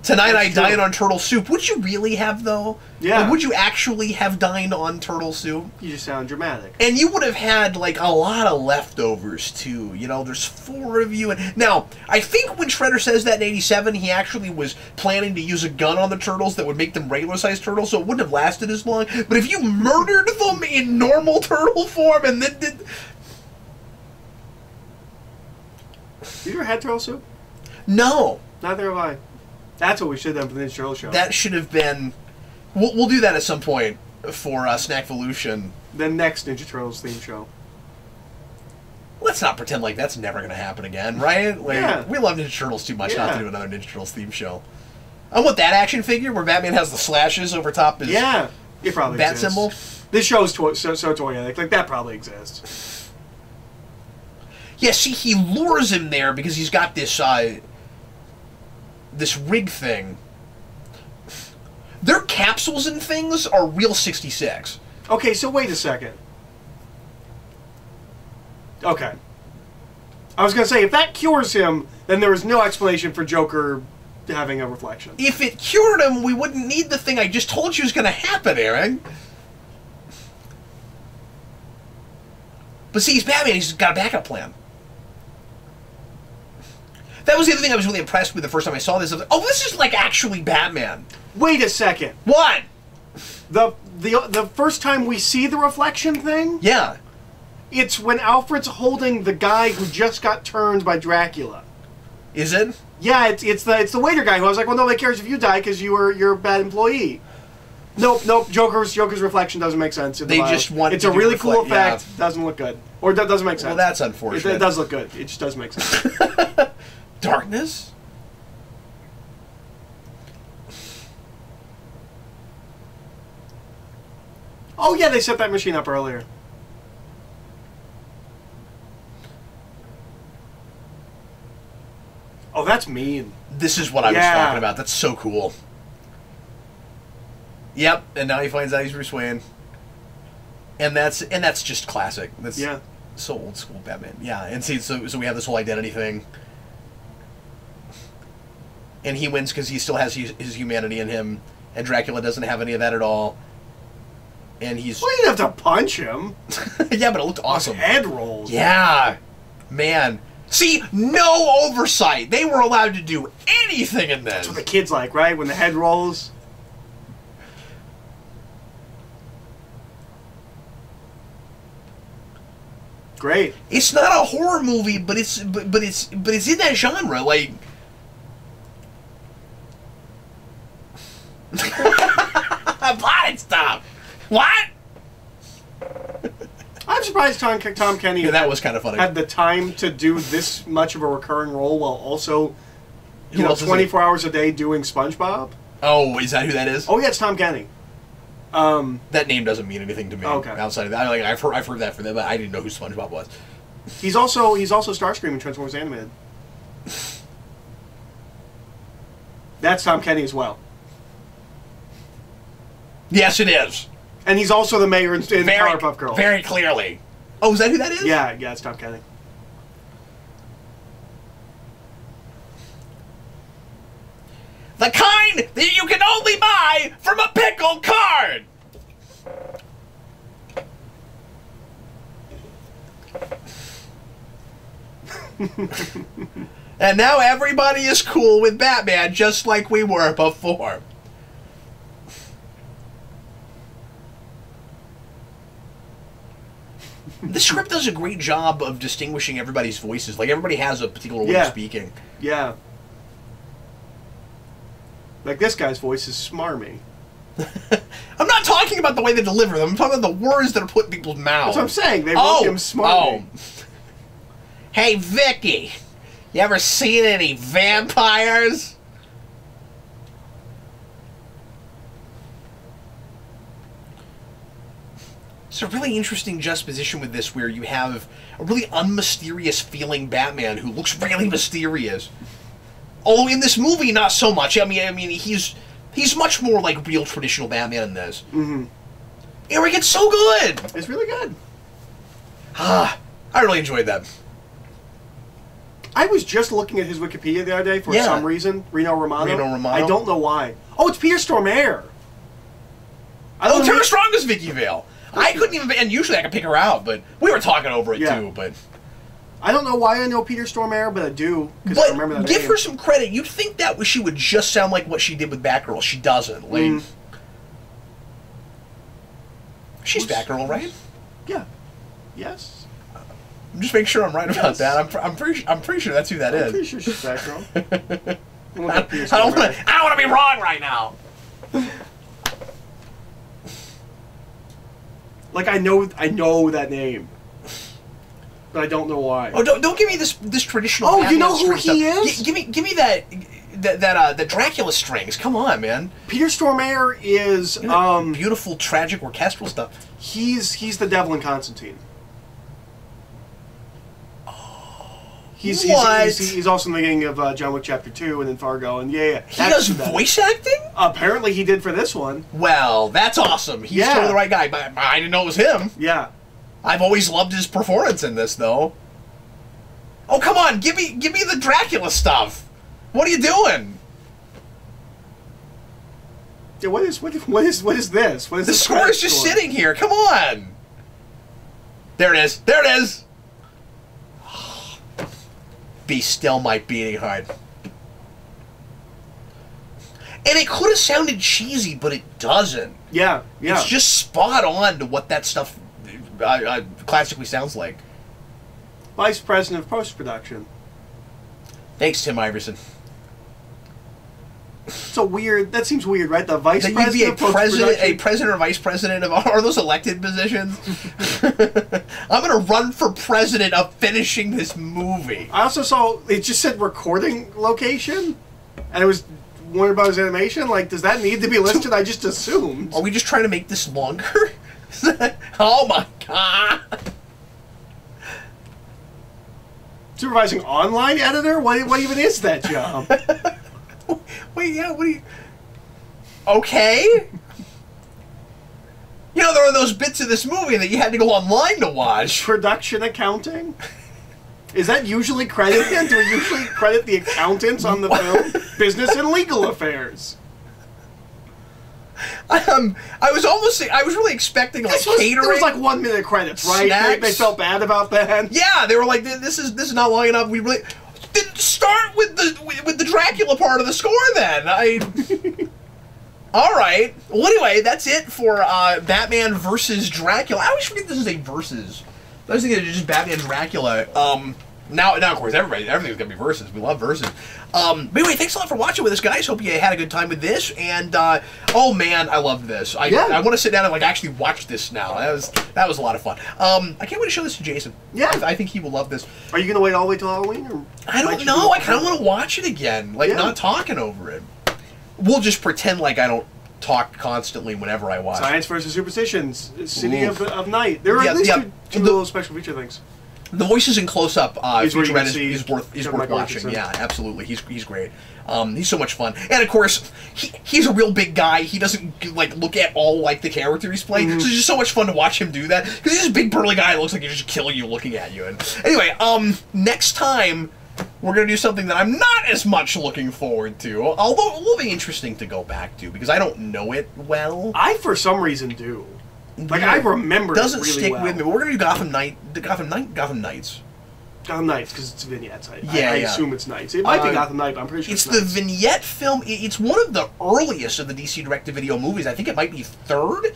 Tonight I dined on turtle soup. Would you really have, though? Yeah. Or would you actually have dined on turtle soup? You just sound dramatic. And you would have had, like, a lot of leftovers, too. You know, there's 4 of you. And now, I think when Shredder says that in 87, he actually was planning to use a gun on the turtles that would make them regular-sized turtles, so it wouldn't have lasted as long. But if you murdered them in normal turtle form and then did... You ever had turtle soup? No. Neither have I. That's what we should have done for the Ninja Turtle show. That should have been... We'll do that at some point for Snackvolution. The next Ninja Turtles theme show. Let's not pretend like that's never going to happen again, right? Like, yeah. We love Ninja Turtles too much not to do another Ninja Turtles theme show. I want that action figure where Batman has the slashes over top his it probably bat exists. symbol. This show is so toyetic. Like, that probably exists. Yeah, see, he lures him there because he's got this... this rig thing. Their capsules and things are real 66. Okay, so wait a second. Okay. I was going to say, if that cures him, then there is no explanation for Joker having a reflection. If it cured him, we wouldn't need the thing I just told you was going to happen, Eric. But see, he's Batman. He's got a backup plan. That was the other thing I was really impressed with the first time I saw this. I was like, oh, this is like actually Batman. Wait a second. What? The first time we see the reflection thing? Yeah. It's when Alfred's holding the guy who just got turned by Dracula. Is it? Yeah, it's the waiter guy who I was like, well, nobody cares if you die because you're a bad employee. Nope. Joker's reflection doesn't make sense. They just want. It's a really cool effect. Yeah. Doesn't look good, or doesn't make sense. Well, that's unfortunate. It does look good. It just doesn't make sense. Darkness? Oh, yeah, they set that machine up earlier. Oh, that's mean. This is what I was talking about. That's so cool. Yep, and now he finds out he's Bruce Wayne. And that's just classic. That's so old school Batman. Yeah, and see, so we have this whole identity thing. And he wins because he still has his humanity in him, and Dracula doesn't have any of that at all. And he's... Well, you didn't have to punch him. Yeah, but it looked awesome. His head rolls. Yeah. Man. See, no oversight. They were allowed to do anything in this. That's what the kids like, right? When the head rolls. Great. It's not a horror movie, but it's in that genre. Like, plotting stuff. What? I'm surprised Tom Kenny that was kind of funny. Had the time to do this much of a recurring role while also, 24 hours a day doing SpongeBob. Oh, is that who that is? Oh yeah, it's Tom Kenny. That name doesn't mean anything to me. Okay. Outside of that, I've heard that from them, but I didn't know who SpongeBob was. He's also Starscream in Transformers Animated. That's Tom Kenny as well. Yes, it is. And he's also the mayor in Powerpuff Girls. Very clearly. Oh, is that who that is? Yeah, it's Tom Kenny. The kind that you can only buy from a pickle card! And now everybody is cool with Batman, just like we were before. The script does a great job of distinguishing everybody's voices. Like, everybody has a particular way of speaking. Yeah. Like, this guy's voice is smarmy. I'm not talking about the way they deliver them. I'm talking about the words that are put in people's mouths. That's what I'm saying. They make him smarmy. Oh. Hey, Vicky. You ever seen any vampires? It's a really interesting juxtaposition with this, where you have a really unmysterious feeling Batman who looks really mysterious. Although in this movie, not so much. I mean, he's much more like real traditional Batman in this. Mm-hmm. Eric, it's so good. It's really good. I really enjoyed that. I was just looking at his Wikipedia the other day for some reason. Reno Romano. I don't know why. Oh, it's Peter Stormare. Tara Strong is Vicky Vale. I couldn't even, and usually I could pick her out, but we were talking over it too. But I don't know why I know Peter Stormare, but I do, because I remember that give name. her some credit. You'd think that she would just sound like what she did with Batgirl. She doesn't. Like, she's Batgirl, right? Yeah. Yes. I'm just making sure I'm right about that. I'm pretty sure that's who that is. I'm pretty sure she's Batgirl. I don't want to be wrong right now. Like, I know that name, but I don't know why. Oh, don't give me this traditional. Oh, Batman you know who he is? is? Give me the Dracula strings. Come on, man. Peter Stormare is beautiful, tragic, orchestral stuff. He's the devil in Constantine. He's also in the beginning of John Wick Chapter 2 and then Fargo, and yeah. He does voice acting? Apparently he did for this one. Well, that's awesome. He's totally the right guy, but I didn't know it was him. Yeah. I've always loved his performance in this, though. Oh, come on, give me the Dracula stuff. What are you doing? Yeah, what is this? What is the score is just sitting here. Come on. There it is. There it is. Be still, my beating heart. And it could have sounded cheesy, but it doesn't. Yeah. It's just spot on to what that stuff classically sounds like. Vice President of Post-Production. Thanks, Tim Iverson. So weird. That seems weird, right? The Vice President you'd be of Post-Production. a president or vice president of... Are those elected positions? I'm going to run for president of finishing this movie. I also saw... It just said recording location. And it was Warner Bros. Animation. Like, does that need to be listed? I just assumed. Are we just trying to make this longer? Oh my god. Supervising online editor? What even is that job? Wait, yeah, what do you... Okay. You know, there are those bits of this movie that you had to go online to watch. Production accounting? Is that usually credited? Do we usually credit the accountants on the film? Business and legal affairs. I was really expecting like catering. There was like 1 minute credits, right? They felt bad about that. Yeah, they were like, this is not long enough. We really didn't start with the Dracula part of the score. Then all right. Well, anyway, that's it for Batman versus Dracula. I always forget this is a versus. I was thinking just Batman Dracula. Now, of course, everything's gonna be versus. We love versus. But anyway, thanks a lot for watching with us, guys. Hope you had a good time with this. And oh man, I loved this. I want to sit down and like actually watch this now. That was a lot of fun. I can't wait to show this to Jason. Yeah, I think he will love this. Are you gonna wait all the way till Halloween? Or I don't know. I kind of want to watch it again. Like not talking over it. We'll just pretend like I don't talk constantly whenever I watch. Science versus Superstitions, City of Night. There are at least two little special feature things. The voices in close-up feature is worth watching. Yeah, absolutely. He's great. He's so much fun. And of course, he's a real big guy. He doesn't like look at all like the character he's playing. So it's just so much fun to watch him do that because he's a big burly guy that looks like he'll just kill you looking at you. And anyway, next time we're gonna do something that I'm not as much looking forward to. Although it will be interesting to go back to because I don't know it well. I for some reason do. Like I remember, doesn't it really stick well. with me. But we're gonna do Gotham Nights. Gotham Nights because it's vignettes. I assume it's Nights. It might be Gotham Night, but I'm pretty sure it's the vignette film. It's one of the earliest of the DC direct-to-video movies. I think it might be third.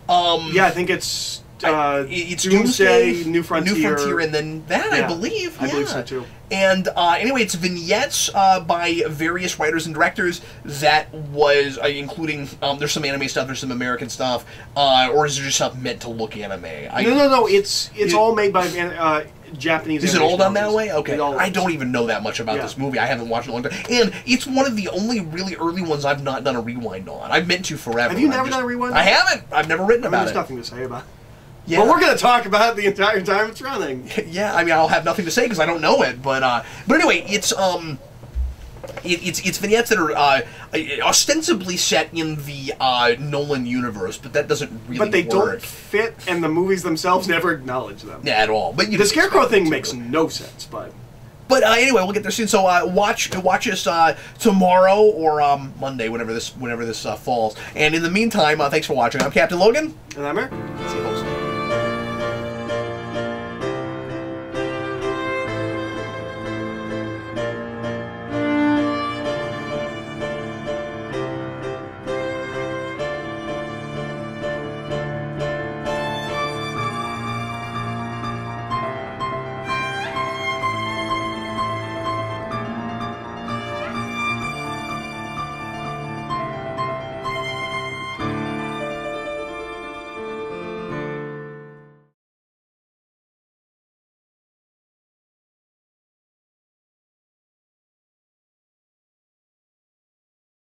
Yeah, I think it's Doomsday, New Frontier, and then that I believe. I believe so too. And anyway, it's vignettes by various writers and directors. That was including there's some anime stuff, there's some American stuff, or is there just stuff meant to look anime? No. It's all made by Japanese. Is it all done that way? Okay, I don't even know that much about this movie. I haven't watched it in a long time, and it's one of the only really early ones I've not done a rewind on. I've meant to forever. Have you never done a rewind? I haven't. I've never written about it. There's nothing to say about it. Yeah. But we're going to talk about it the entire time it's running. Yeah, I mean, I'll have nothing to say because I don't know it. But anyway, it's vignettes that are ostensibly set in the Nolan universe, but that doesn't really work. But they don't fit, and the movies themselves never acknowledge them. Yeah, at all. But the Scarecrow thing makes no sense, but... But anyway, we'll get there soon. So watch us tomorrow or Monday, whenever this falls. And in the meantime, thanks for watching. I'm Captain Logan. And I'm Eric. See you.